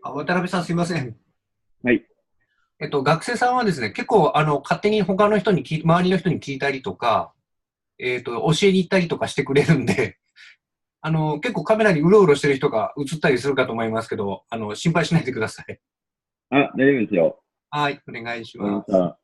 渡辺さんすいません。はい。学生さんはですね、結構、勝手に他の人に周りの人に聞いたりとか、教えに行ったりとかしてくれるんで、結構カメラにうろうろしてる人が映ったりするかと思いますけど、心配しないでください。あ、大丈夫ですよ。はい、お願いしわかりまます。した。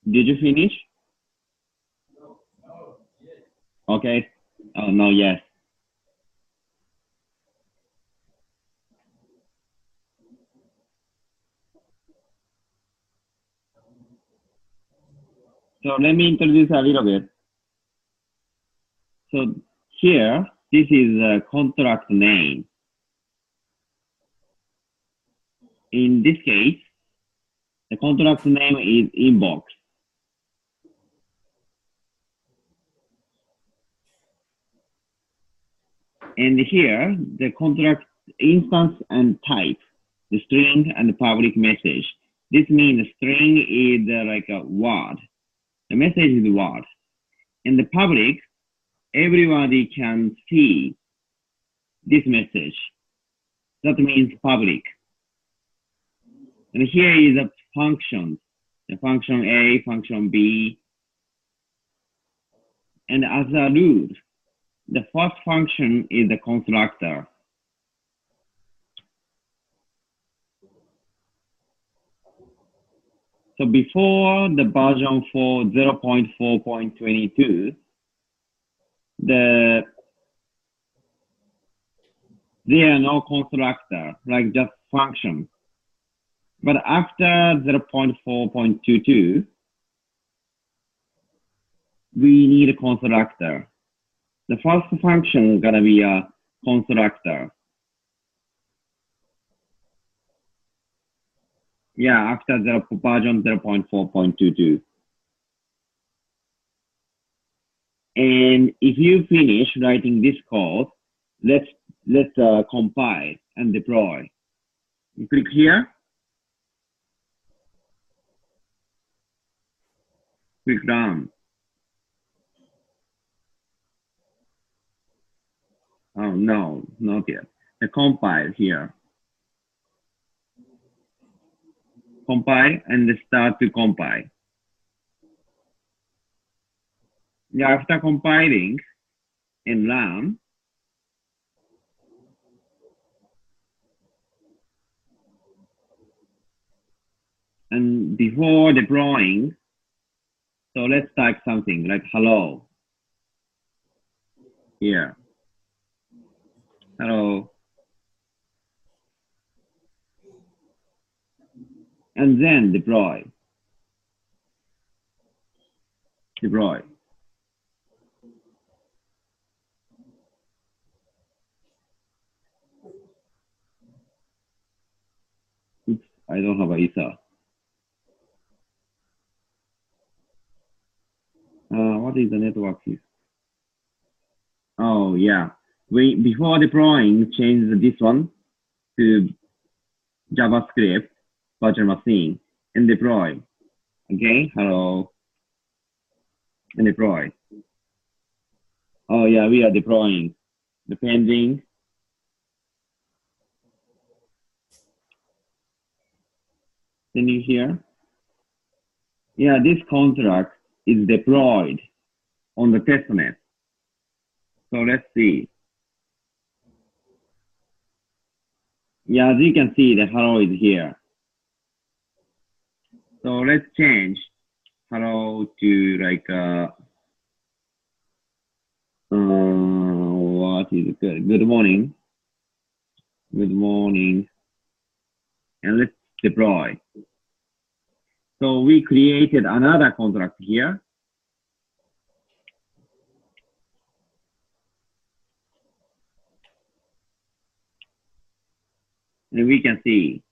Did you finish? Okay. Oh, no, yes. So let me introduce a little bit. So here, this is a contract name. In this case, the contract name is inbox. And here, the contract instance and type, the string and the public message. This means the string is like a word. The message is a word. And the public, everybody can see this message. That means public. And here is a function. The function A, function B. And as a rule, the first function is the constructor. So before the version 4 0.4.22, there are no constructor, like just function. But after 0.4.22, we need a constructor. The first function is gonna be a constructor. Yeah, after the version 0.4.22. And if you finish writing this code, let's compile and deploy. You click here. Click run. Oh no, not yet. The compile here. Compile and start to compile. Yeah, after compiling and run, and before deploying, so let's type something like hello here. Hello. And then deploy. Deploy. Oops, I don't have a ether. What is the network here? Oh yeah. Before deploying, change this one to JavaScript virtual machine and deploy. Okay, hello. And deploy. Oh yeah, we are deploying. Depending. Can you hear? Yeah, this contract is deployed on the testnet. So let's see. Yeah, as you can see, the hello is here. So let's change hello to like what is good? Good morning. Good morning. And let's deploy. So we created another contract here. And we can see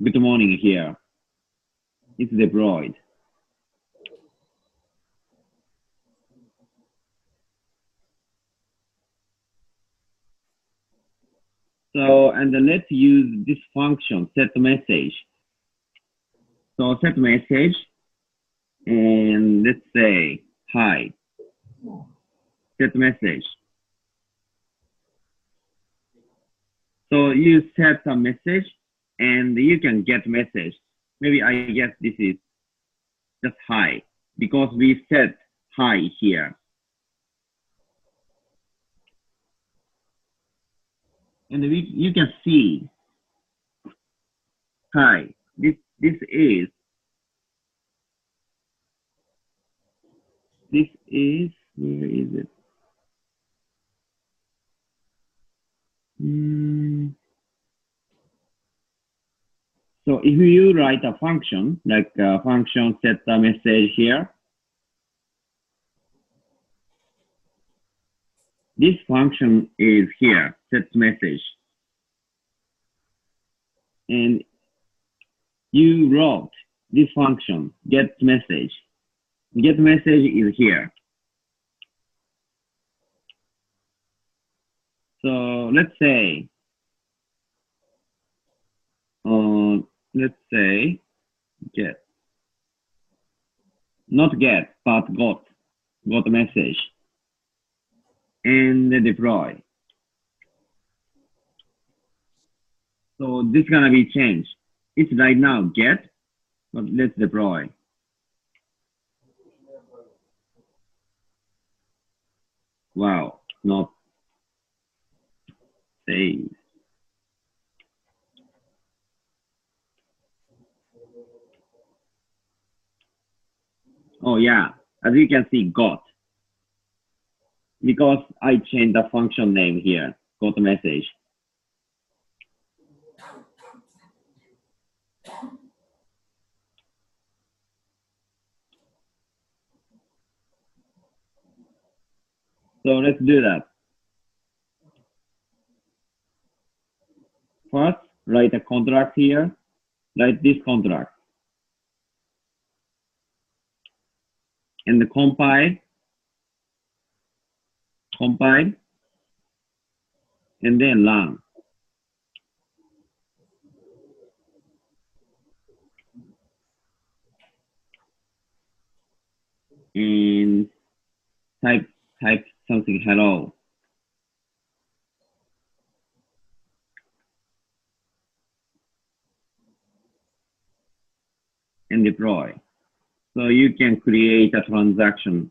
good morning here. It's deployed. So, and then let's use this function, set message. So set message, and let's say, hi, set message. So you set a message, and you can get message. Maybe I guess this is just hi, because we set hi here. And you can see, hi, this is, where is it? So if you write a function, like a function set a message here, this function is here, set message. And you wrote this function, get message. Get message is here. So let's say get, not get, but got message, and deploy. So this is gonna be changed. It's right now get, but let's deploy. Wow, not save. Oh yeah, as you can see, got. Because I changed the function name here, got message. So let's do that. First, write a contract here, write this contract. And compile, and then run. And type something hello. And deploy. So you can create a transaction.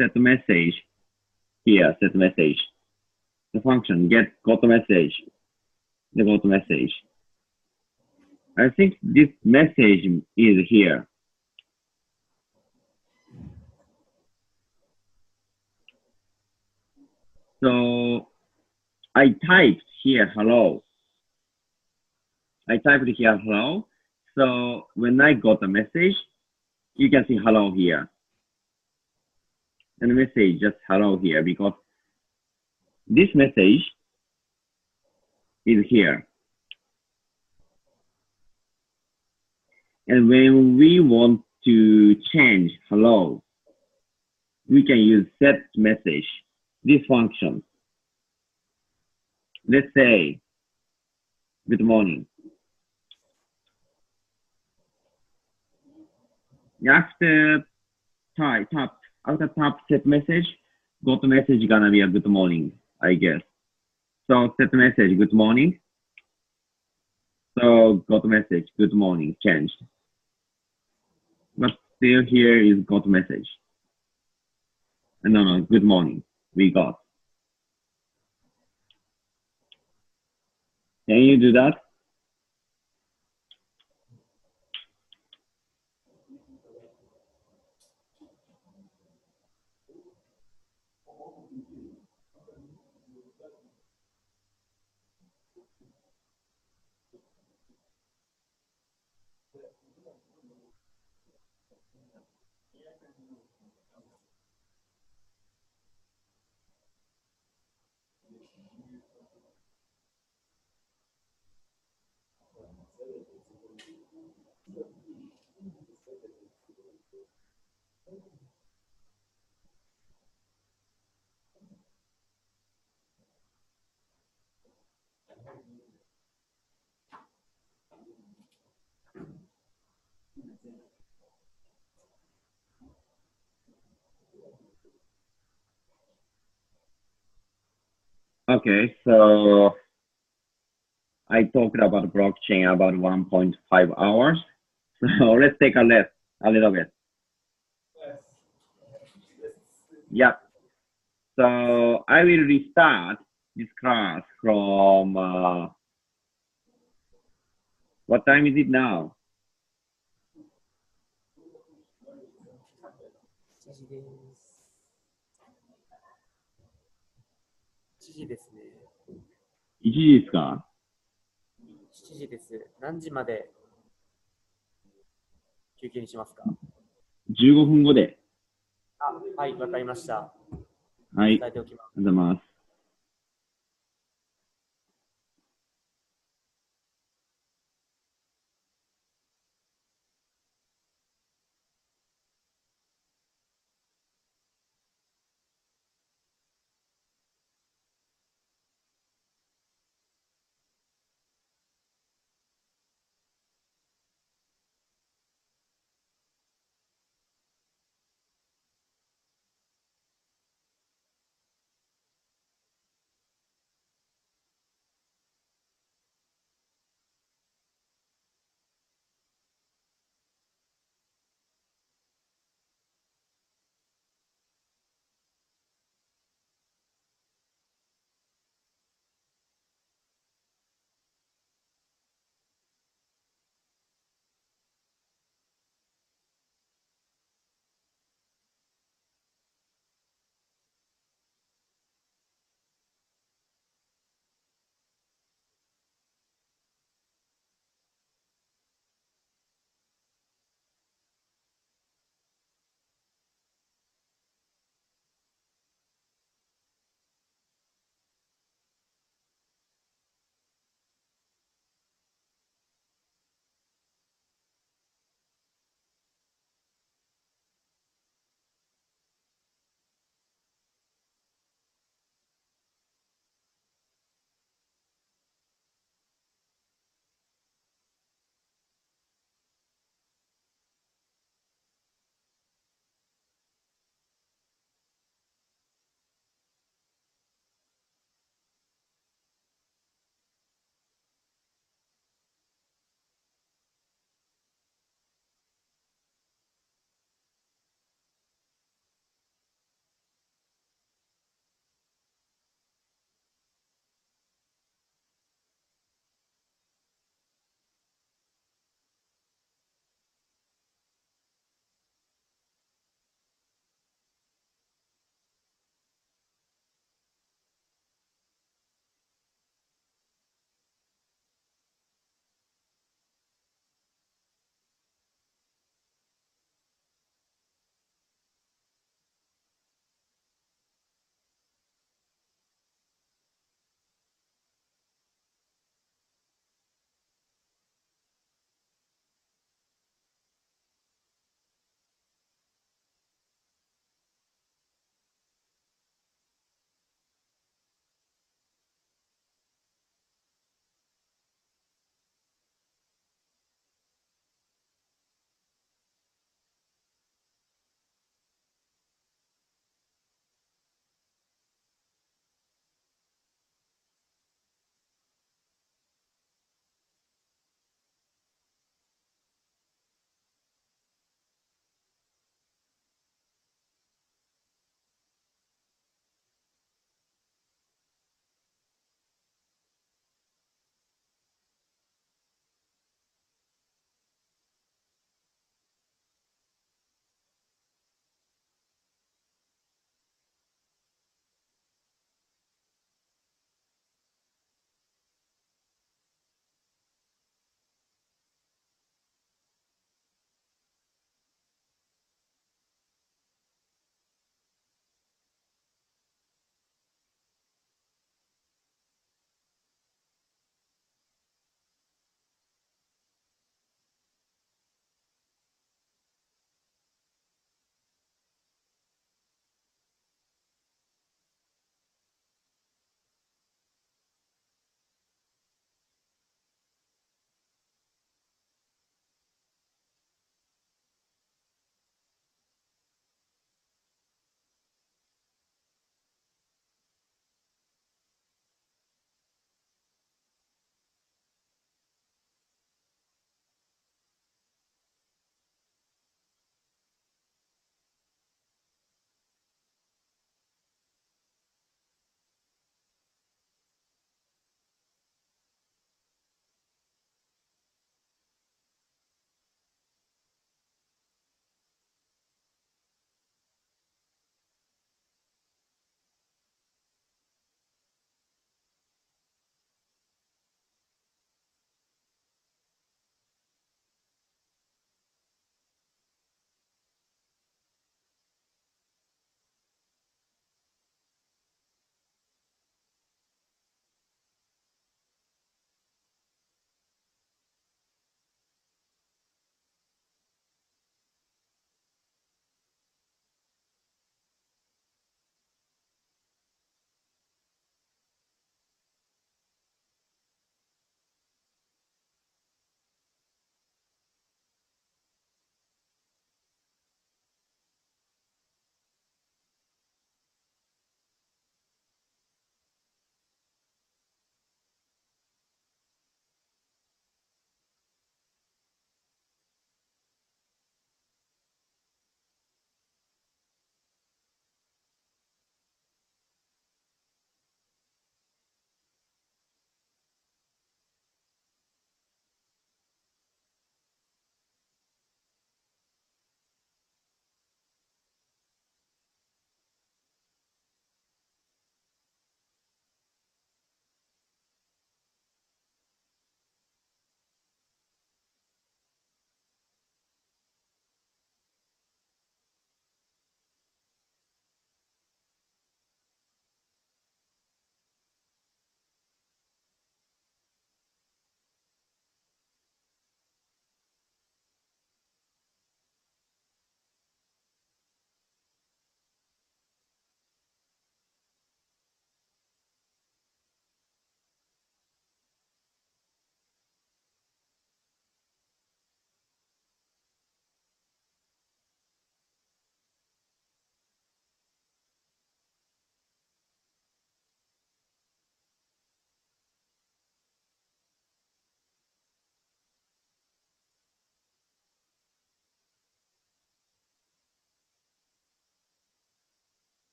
Set message here, set message. The function got message. The got message. I think this message is here. So I typed here hello. I typed here hello. So when I got a message, you can see hello here. And the message just hello here because this message is here. And when we want to change hello, we can use set message, this function. Let's say, good morning. After tap set message, got message gonna be a good morning, I guess. So set message, good morning. So got message, good morning, changed. But still here is got message. No, good morning, we got. Can you do that? Okay, so I talked about blockchain about 1.5 hours. So let's take a rest a little bit. Yep. So I will restart this class from, what time is it now? 7時です。7時ですね。1時ですか？ 7時です。何時まで休憩にしますか？ 15分後で。あ、はい、わかりました。はい。伝えておきます。ありがとうございます。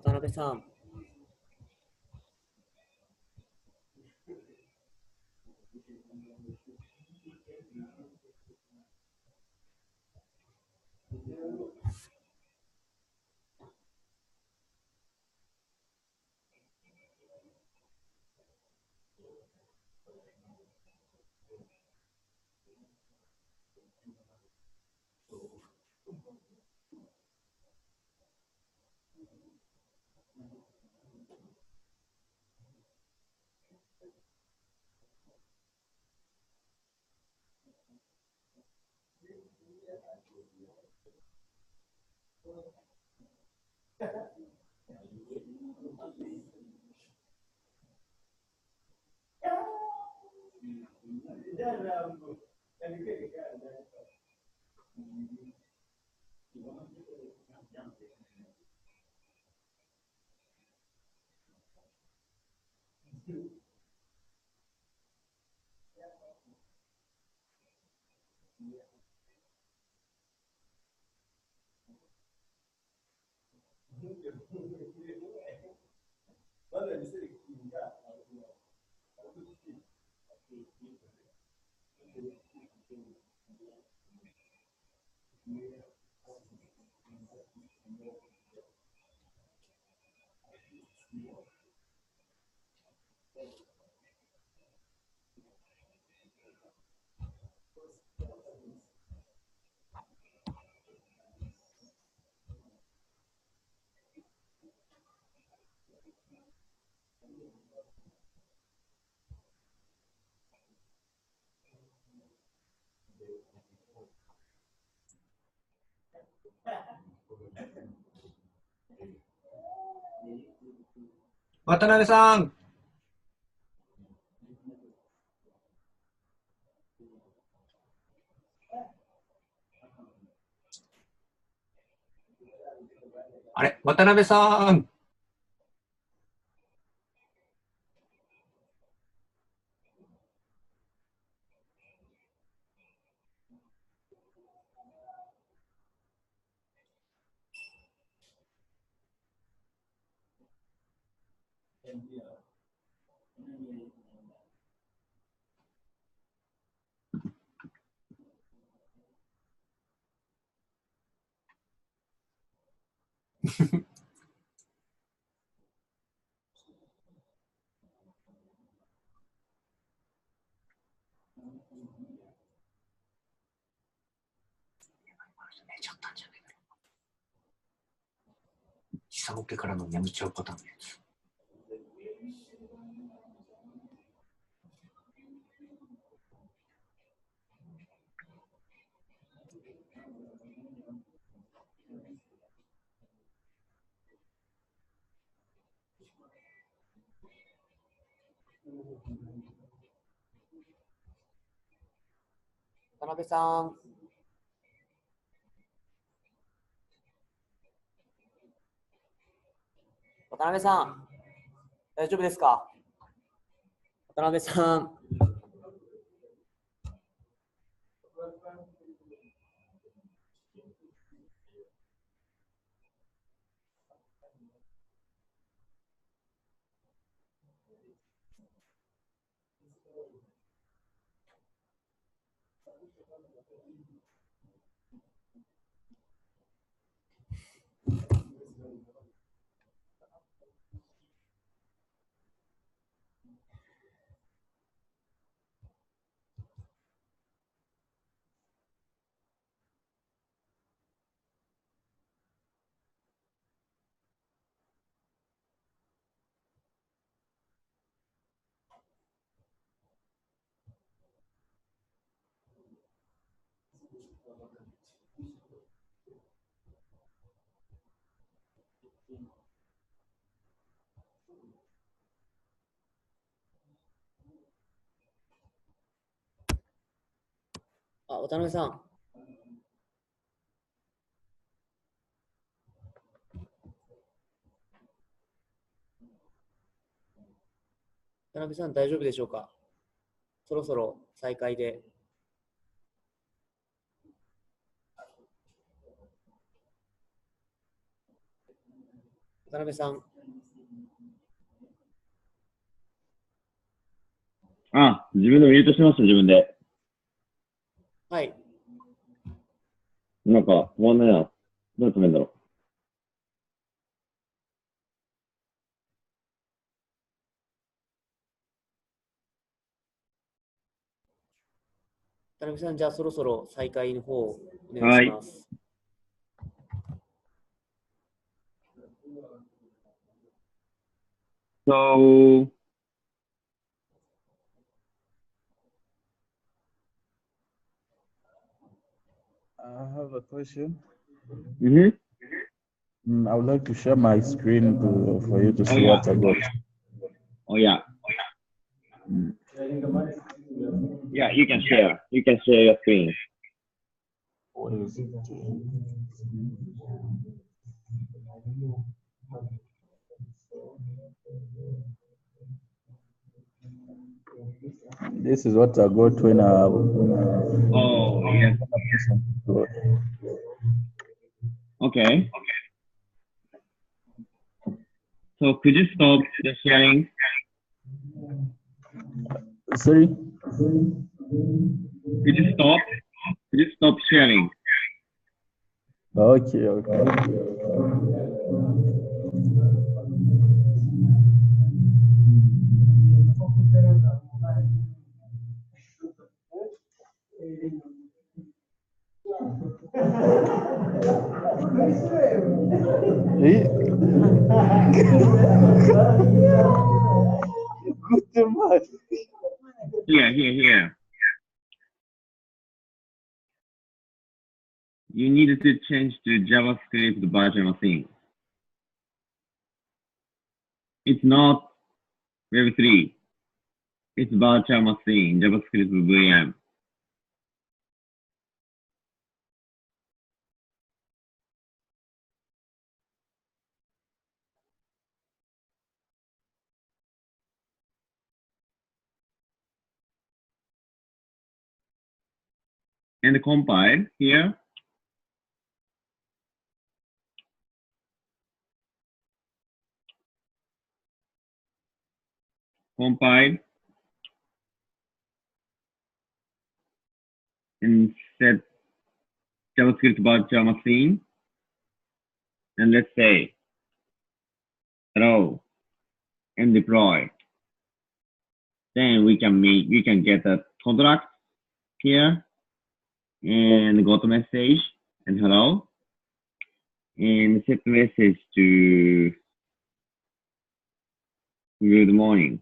渡辺さん。渡辺さん。あれ、渡辺さん。寝ちゃったんじゃないかな。時差ボケからの眠っちゃうパターンのやつ。渡辺さん。渡辺さん。大丈夫ですか？渡辺さん。あ、渡辺さん。渡辺さん、大丈夫でしょうか？そろそろ再開で。渡辺さん。あ、自分でミュートしました、自分で。はい。なんか、終わんないな。どうやって止めるんだろう。渡辺さん、じゃあそろそろ再開の方お願いします。So, I have a question. mm-hmm. I would like to share my screen for you to see what I got. Oh, yeah. Yeah, you can share. You can share your screen. What is it? This is what I got when I. Oh, yes. Okay. So could you stop the sharing? Sorry? Could you stop? Could you stop sharing? Okay. Here. You needed to change to JavaScript virtual machine. It's not Web3. It's virtual machine, JavaScript VM. And compile here. Compile and set JavaScript virtual machine. And let's say hello and deploy. Then we can get a contract here and go to message and hello and set message to good morning.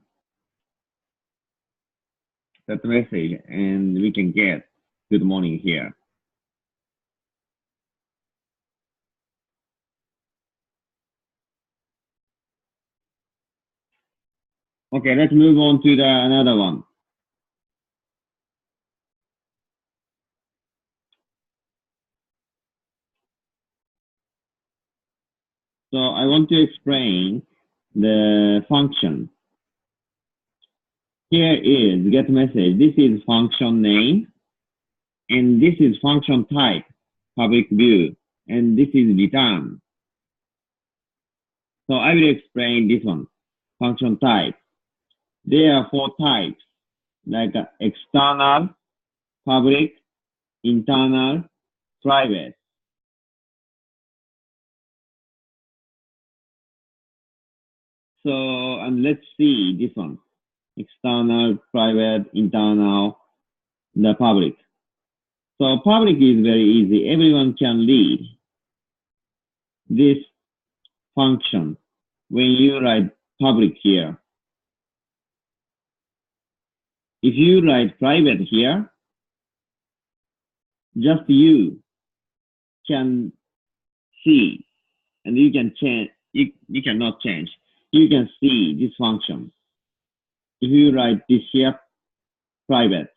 Set message and we can get good morning here. Okay, let's move on to another one. So I want to explain the function. Here is get message. This is function name, and this is function type, public view, and this is return. So I will explain this one, function type. There are 4 types, like external, public, internal, private. So, and let's see this one, external, private, internal, the public. So public is very easy. Everyone can read this function when you write public here. If you write private here, just you can see, and you can change. You cannot change. You can see this function. If you write this here, private.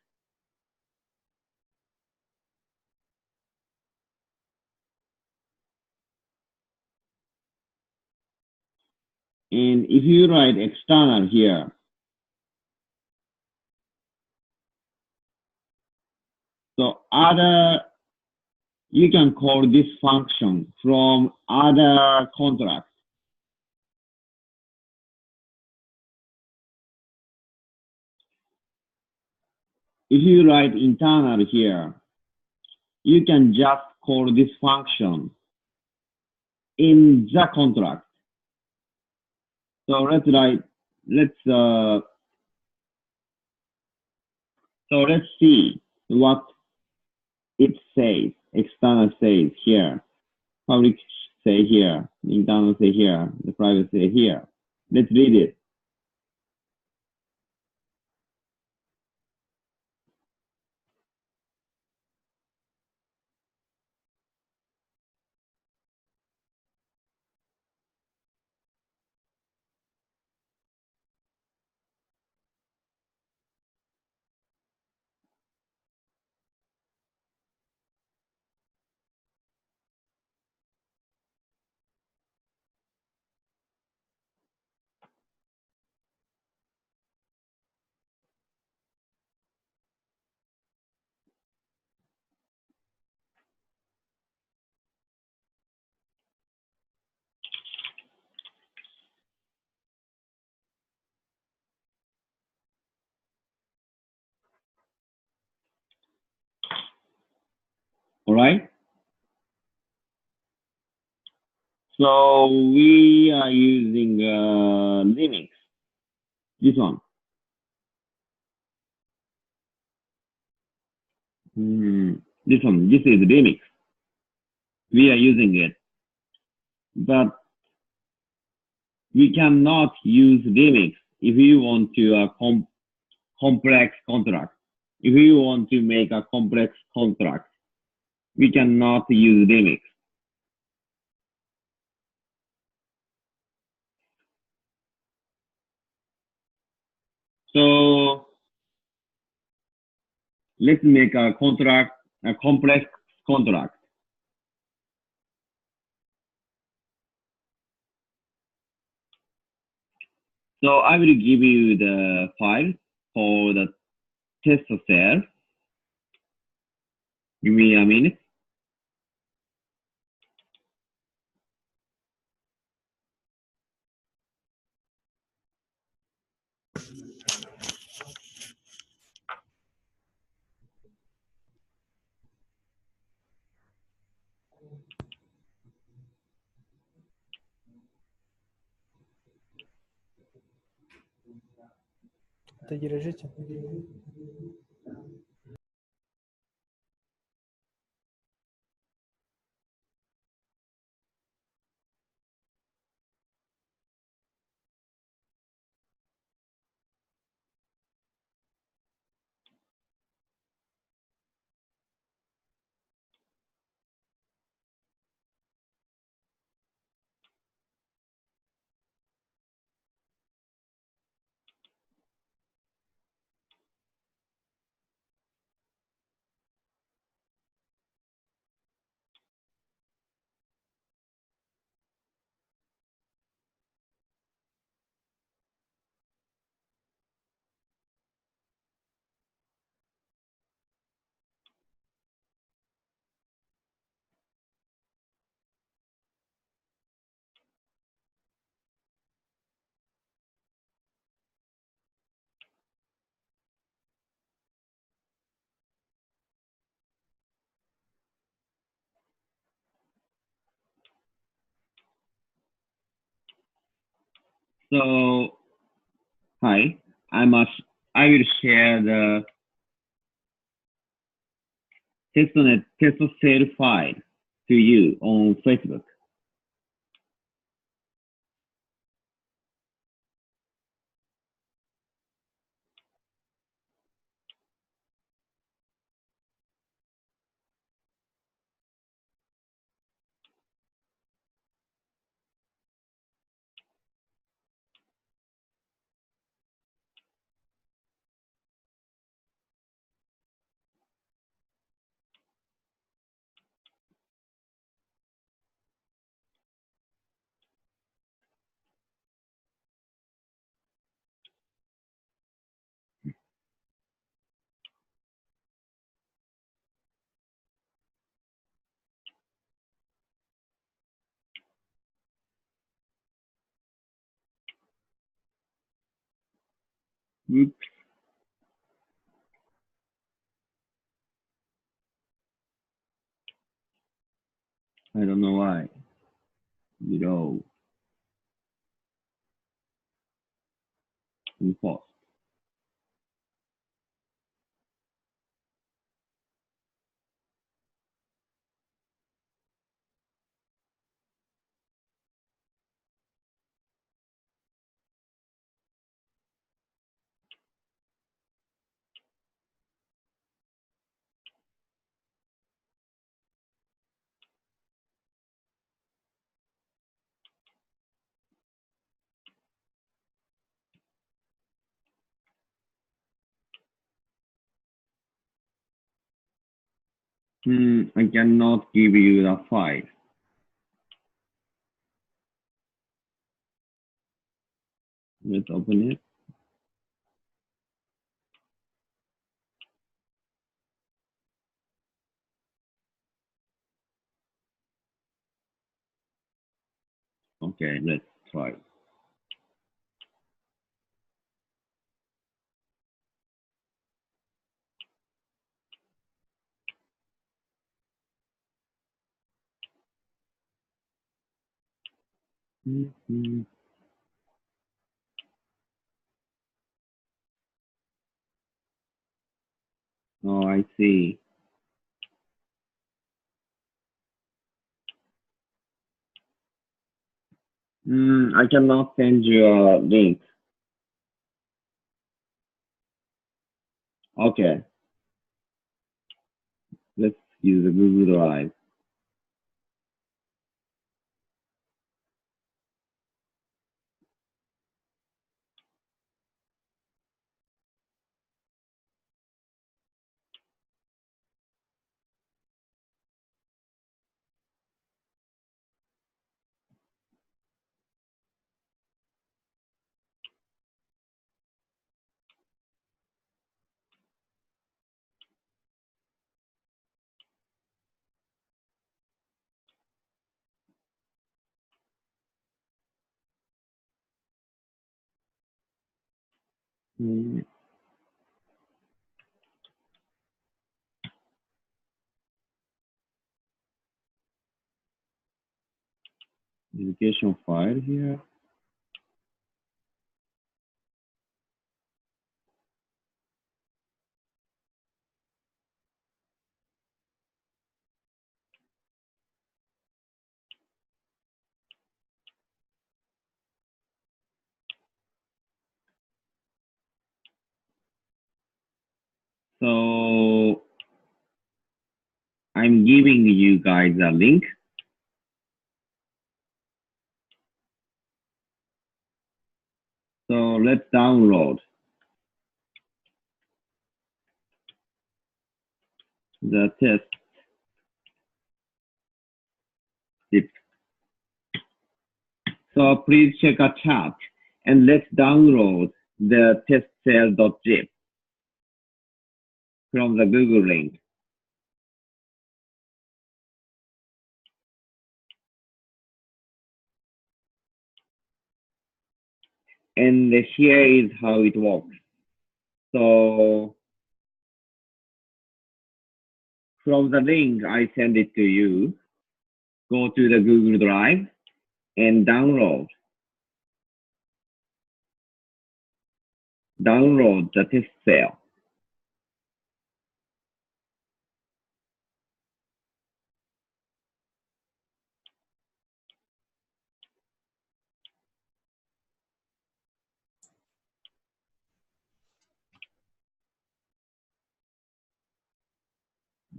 And if you write external here, so you can call this function from other contracts. if you write internal here, you can just call this function in the contract. So let's see what it says, external says here, public say here, internal say here, the private say here. Let's read it. All right. So we are using Linux. This one. This one. This is Linux. We are using it, but we cannot use Linux if you want to complex contract. If you want to make a complex contract, we cannot use Linux. So let's make a contract, a complex contract. So I will give you the file for the test cell. Give me a minute. Tegereje. So, hi, I will share the test cell file to you on Facebook. Oops. I don't know why. Below. In post. I cannot give you the file. Let's open it. Okay, let's try. Oh, I see. I cannot send you a link. Okay, let's use the Google Drive. Mm, Education file here. So I'm giving you guys a link. So let's download the test zip. So please check a chat and let's download the testcell.zip from the Google link. And here is how it works. So from the link I send it to you, go to the Google Drive and download the test cell.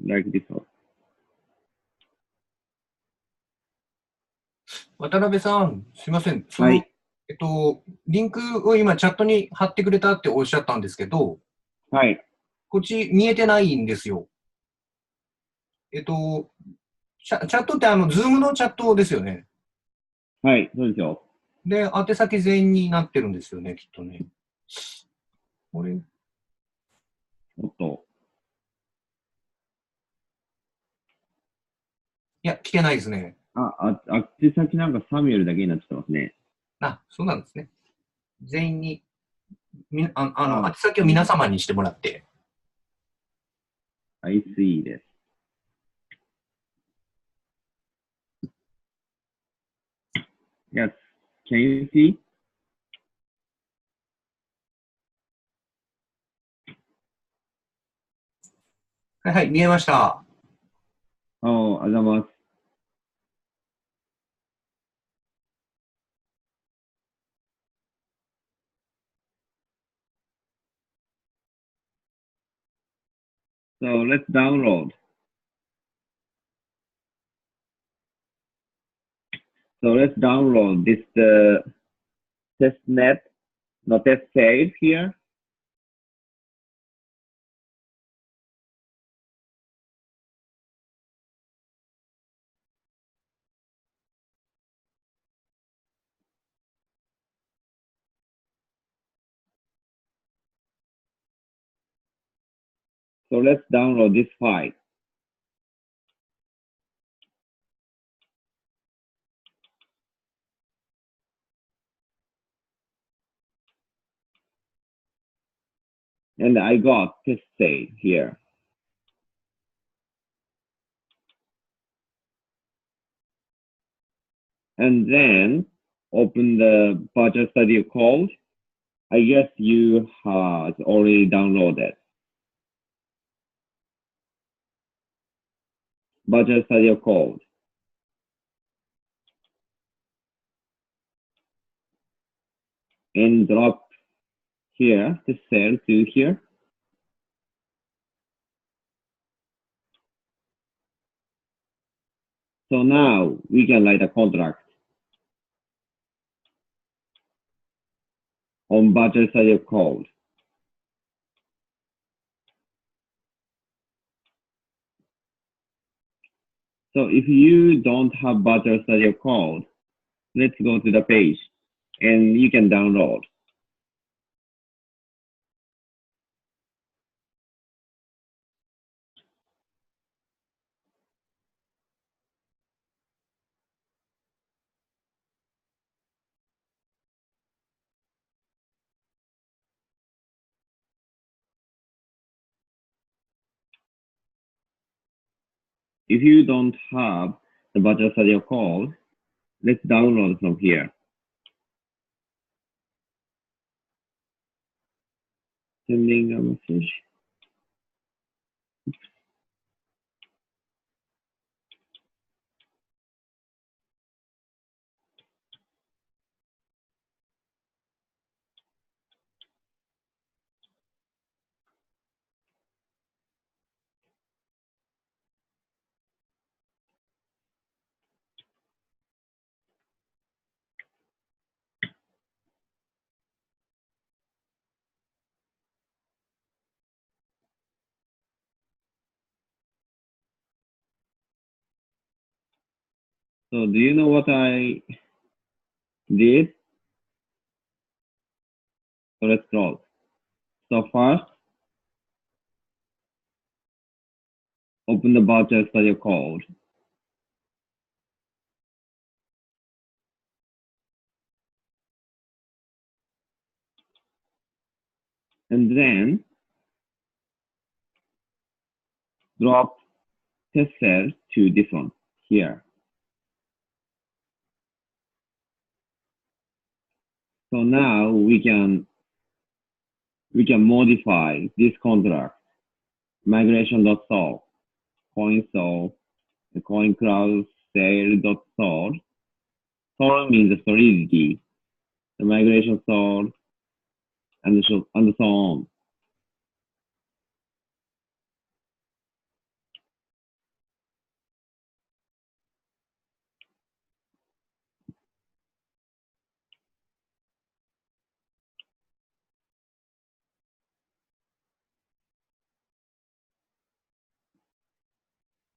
Like this one. 渡辺さん、すいません。はい。リンクを今チャットに貼ってくれたっておっしゃったんですけど、はい。こっち見えてないんですよ。チャットってズームのチャットですよね。はい、そうですよ。で、宛先全員になってるんですよね、きっとね。これ。おっと。いや、来てないですね。宛先なんかサミュエルだけになっちゃってますね。あ、そうなんですね。全員に、宛先を皆様にしてもらって。I see です。Yes. Can you see? はいはい、見えました。Oh, ありがとうございます。So let's download. So let's download this testnet, no test save here. So let's download this file. And I got test save here. And then open the Visual Studio Code. I guess you have already downloaded Visual Studio Code. And drop here the cell to here. So now we can write a contract on Visual Studio Code. So if you don't have Visual Studio Code, let's go to the page and you can download. If you don't have the Visual Studio Code, let's download from here. Sending a message. So do you know what I did? So let's close. So first, open the Visual Studio Code. And then drop test cell to this one here. So now we can modify this contract. Migration.sol, coin.sol, the coin cloud sale.sol. Sol means the solidity, the migration sol, and so on.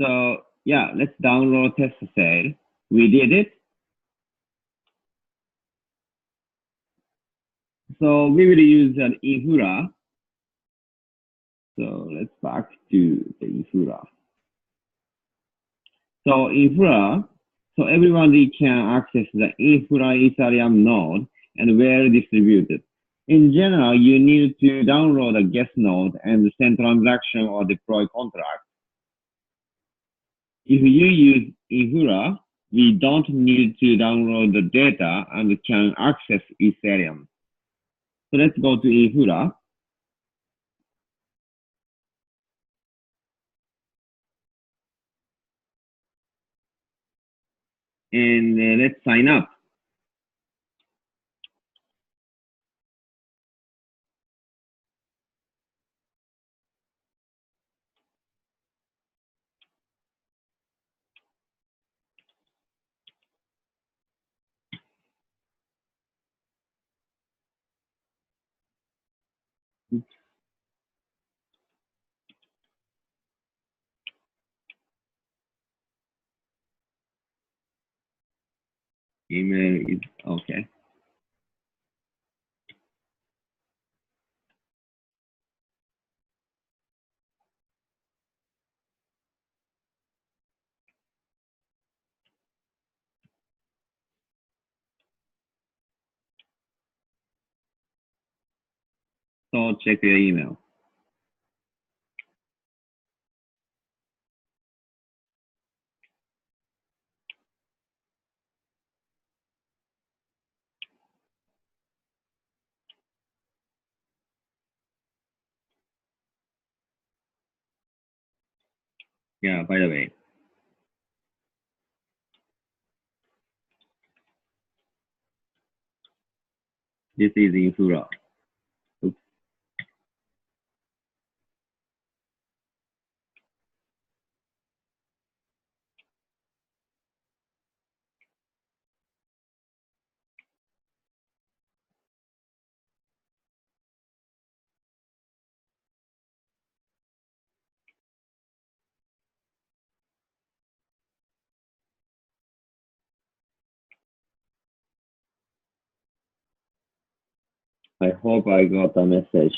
So yeah, let's download test sale. We did it. So we will use an infra. So let's back to the infra. So infra, so everybody can access the infra Ethereum node and where distributed. In general, you need to download a guest node and send transaction or deploy contract. If you use infra, we don't need to download the data and can access Ethereum. So let's go to Infra. And let's sign up. Email is okay. So check your email. Yeah, by the way. This is Infura. Oops. I hope I got a message.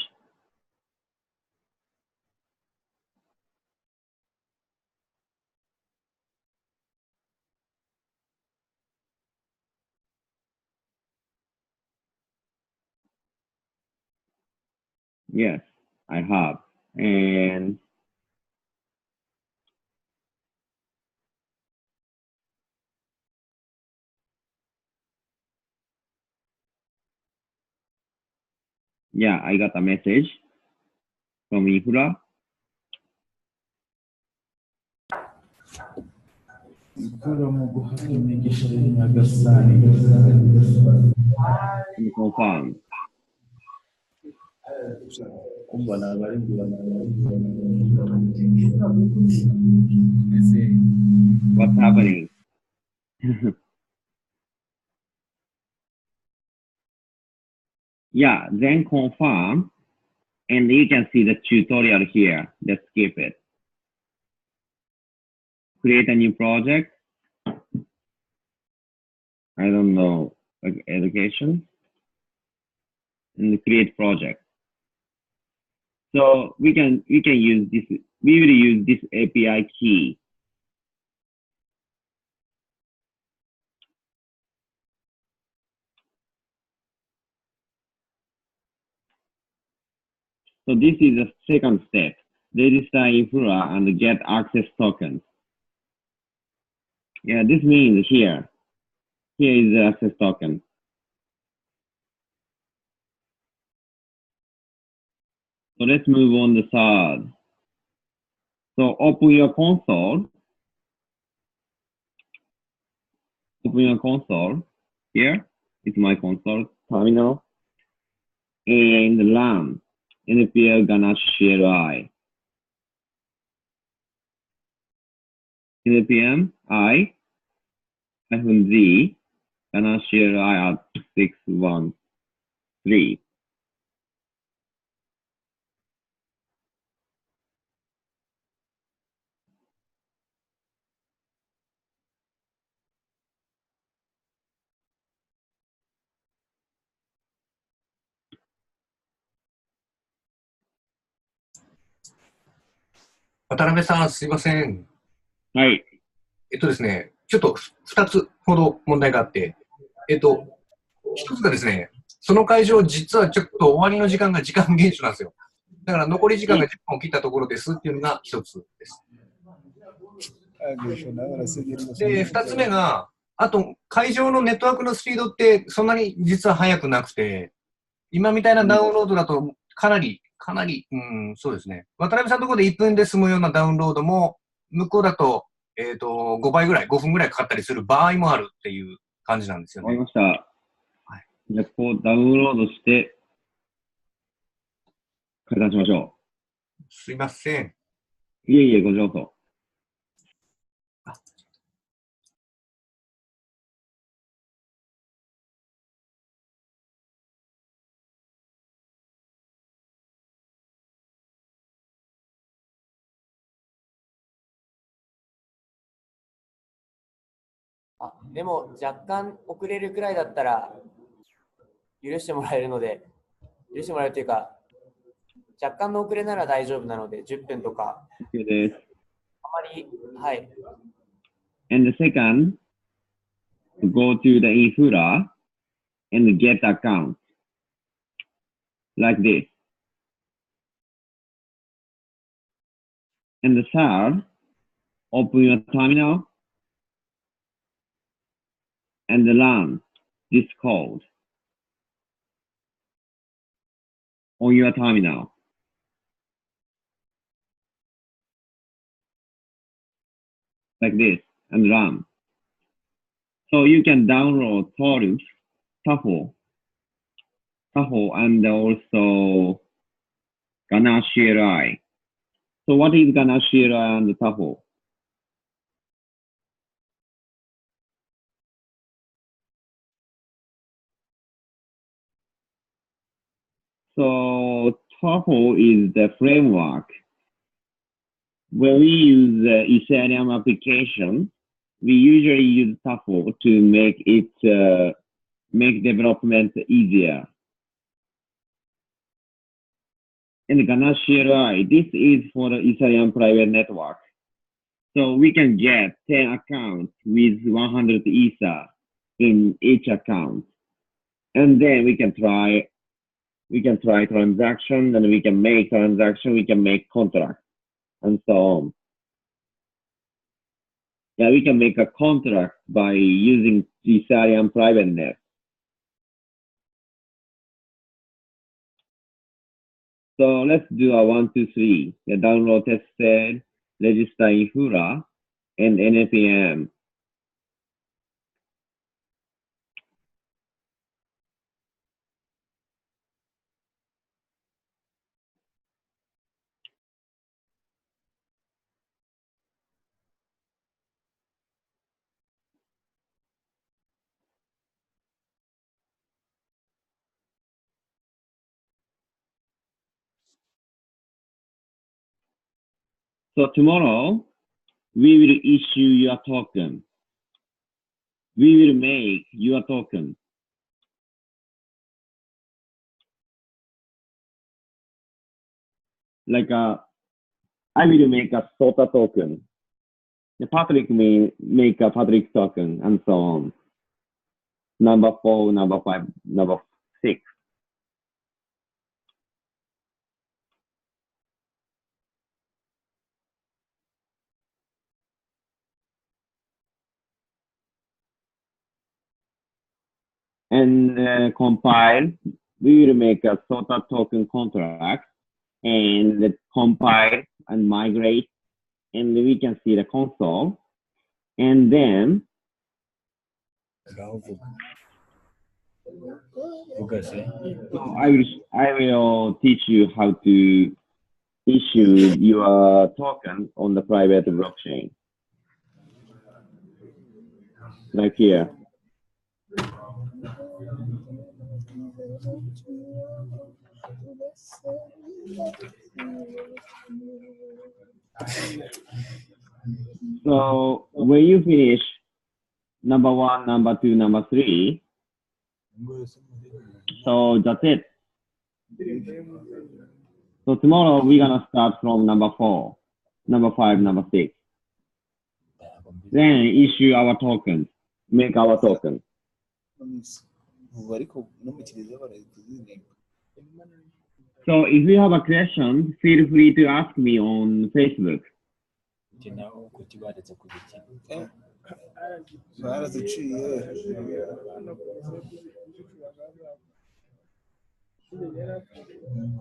Yes, I have. And yeah, I got a message from Infra. And confirm. What's happening? Yeah, then confirm. And you can see the tutorial here. Let's skip it. Create a new project. I don't know, like education. And create project. So we can use this. We will use this API key. So this is the second step. Register Infra and get access tokens. Yeah, this means here. Here is the access token. So let's move on the third. So open your console. Open your console. Here, it's my console terminal. And run npm ganache CLI. npm I -z ganache CLI at 613.渡辺さん、すいません。はい。ですね、ちょっと2つほど問題があって、1つがですね、その会場、実はちょっと終わりの時間が時間厳守なんですよ。だから残り時間が10分を切ったところですっていうのが1つです。で、2つ目が、あと、会場のネットワークのスピードってそんなに実は速くなくて、今みたいなダウンロードだとかなり、そうですね。渡辺さんのところで1分で済むようなダウンロードも、向こうだと、5倍ぐらい、5分ぐらいかかったりする場合もあるっていう感じなんですよね。わかりました。はい。じゃあ、こうダウンロードして、解散しましょすいません。う。いえいえ、ご上等。あ、でも若干遅れるくらいだったら許してもらえるので、許してもらえるというか、若干の遅れなら大丈夫なので、10分とか。OK です。あまり、はい。And the second, go to the infra and get account. Like this. And the third, open your terminal and run this code on your terminal. Like this, and run. So you can download teories, TAFO, and also Ganache CLI. So what is Ganache CLI and TAFO? So TAFO is the framework. When we use the Ethereum application, we usually use TAFO to make it make development easier. And Ganache CLI, this is for the Ethereum private network. So we can get 10 accounts with 100 Ether in each account. And then we can try transaction, and we can make transaction, we can make contract, and so on. Yeah, we can make a contract by using Ethereum private net. So let's do a 1, 2, 3. The download tested, register infra, and NPM. So tomorrow, we will issue your token. We will make your token. Like I will make a Sota token. Patrick may make a Patrick token, and so on. Number 4, number 5, number 6. And compile, we will make a Sota token contract and compile and migrate, and we can see the console. And then so I will teach you how to issue your token on the private blockchain. Like here. So when you finish number 1, number 2, number 3, so that's it. So tomorrow we're gonna start from number 4, number 5, number 6. Then issue our tokens, make our token. So if you have a question, feel free to ask me on Facebook. genau kutibariza ku biti. Baraziciye.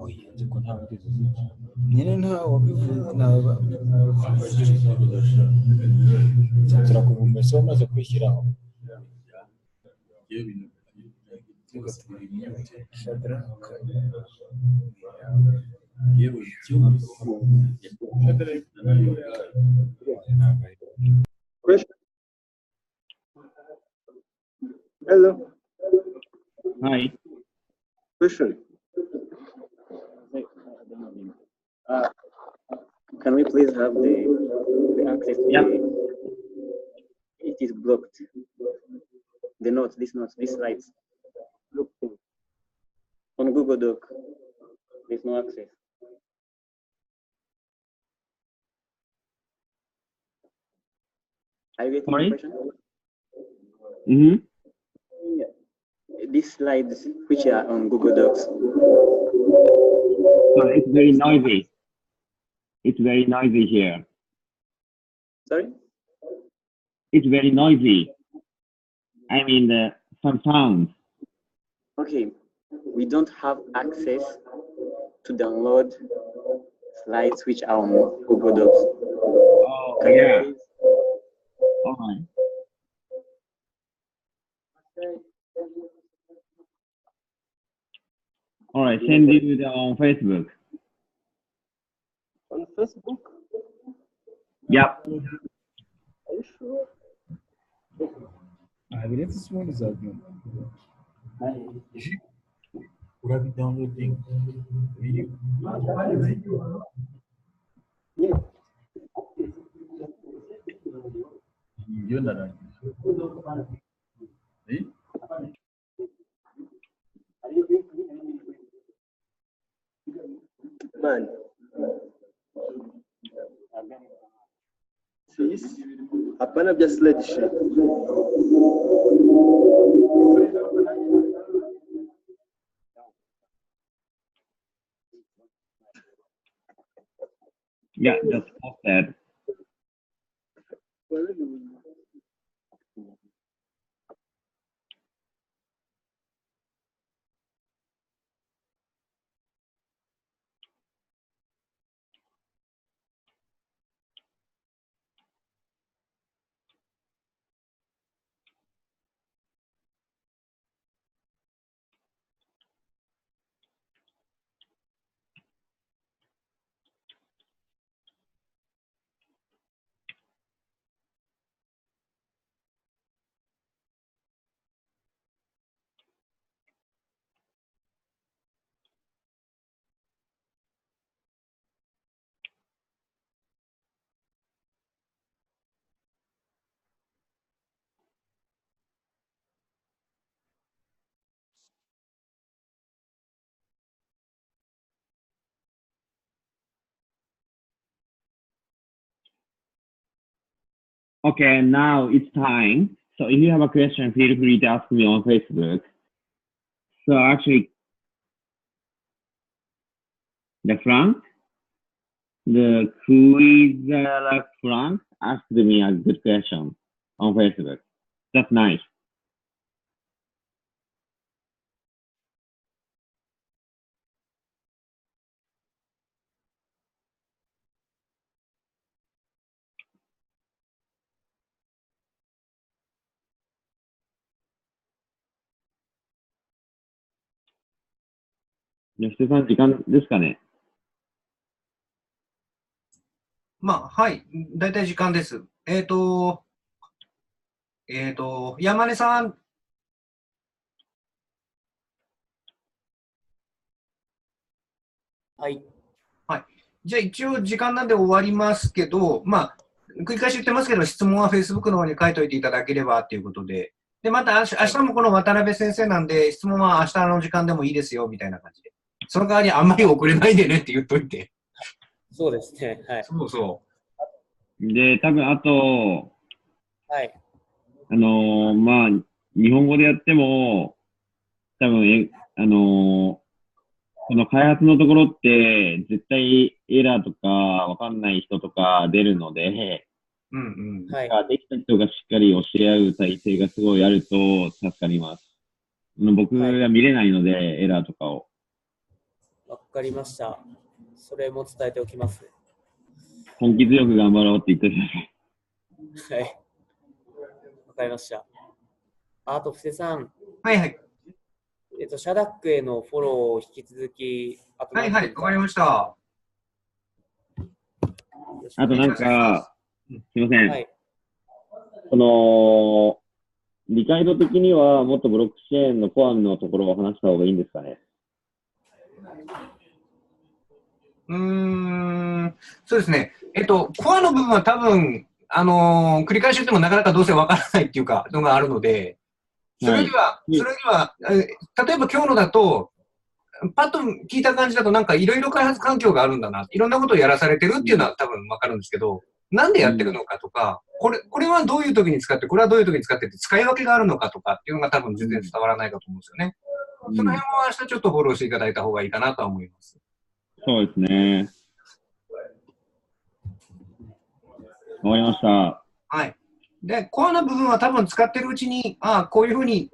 Oya, nzi ko nta wigeze Nyine nta wabivuze naba. turakuvumbura se wamaze kwishyiraho. Shadraka. Question. Hello. Hi. Question. Can we please have the access to Yep. it is blocked. The notes, these slides. On Google Doc, there's no access. Are you getting Sorry? the question? Mm-hmm. These slides which are on Google Docs. So it's very noisy. It's very noisy here. Sorry? It's very noisy. I mean, some sounds. Okay. We don't have access to download slides which are on Google Docs. Oh, Can you yeah. please? All right. All right, send you on Facebook. On Facebook? Yep. Are you sure? Biretse simundi zabyumva. Urabi downloading video. Iyo narangiza. Man. Sis, hapana vya slideshow. Yeah, just post that. Okay, now it's time. So if you have a question, feel free to ask me on Facebook. So actually, the Frank, the quiz Frank asked me a good question on Facebook. That's nice.吉田さん、時間ですかね？まあ、はい。だいたい時間です。山根さん。はい。はい。じゃあ一応時間なんで終わりますけど、まあ、繰り返し言ってますけど、質問は Facebook の方に書いといていただければということで。で、また明日もこの渡辺先生なんで、質問は明日の時間でもいいですよ、みたいな感じで。その代わりあんまり遅れないでねって言っといて。そうですね。はい。そうそう。で、多分あと、はい。まあ、日本語でやっても、多分この開発のところって、絶対エラーとかわかんない人とか出るので、うんうん。はい。できた人がしっかり教え合う体制がすごいあると助かります。僕は見れないので、エラーとかを。わかりました。それも伝えておきます。根気強く頑張ろうって言ってください。はい。わかりました。あと、布施さん、はいはい。シャダックへのフォローを引き続き、あとはいはい、何分かわかりました。あとなんか、すいません。はい。理解度的にはもっとブロックチェーンのコアのところを話した方がいいんですかね。そうですね。コアの部分は多分、繰り返し言ってもなかなかどうせわからないっていうか、のがあるので、それには、例えば今日のだと、パッと聞いた感じだとなんかいろいろ開発環境があるんだな、いろんなことをやらされてるっていうのは多分わかるんですけど、なんでやってるのかとか、これはどういう時に使って、これはどういう時に使ってって使い分けがあるのかとかっていうのが多分全然伝わらないかと思うんですよね。その辺も明日ちょっとフォローしていただいた方がいいかなとは思います。そうですね。わかりました。はい。で、コアな部分は多分使ってるうちに、こういうふうに、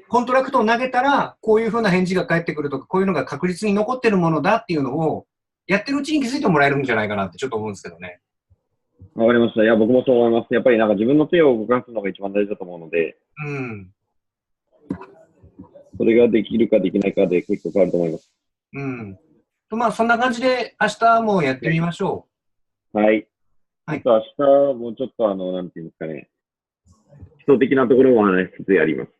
コントラクトを投げたら、こういうふうな返事が返ってくるとか、こういうのが確実に残ってるものだっていうのを、やってるうちに気づいてもらえるんじゃないかなってちょっと思うんですけどね。わかりました。いや、僕もそう思います。やっぱりなんか自分の手を動かすのが一番大事だと思うので、それができるかできないかで結構変わると思います。そんな感じで明日もやってみましょう。はい。はい。明日もちょっとなんていうんですかね、基礎的なところも話しつつやります。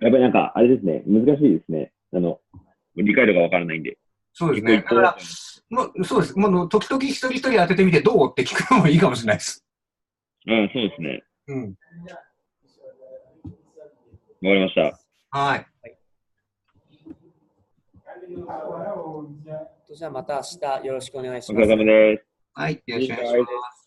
やっぱりなんか、あれですね、難しいですね。理解度がわからないんで。そうですね。だから、そうです。時々一人一人当ててみてどうって聞くのもいいかもしれないです。そうですね。わかりました。はい。じゃあまた明日よろしくお願いします。お疲れ様です。はい、よろしくお願いします。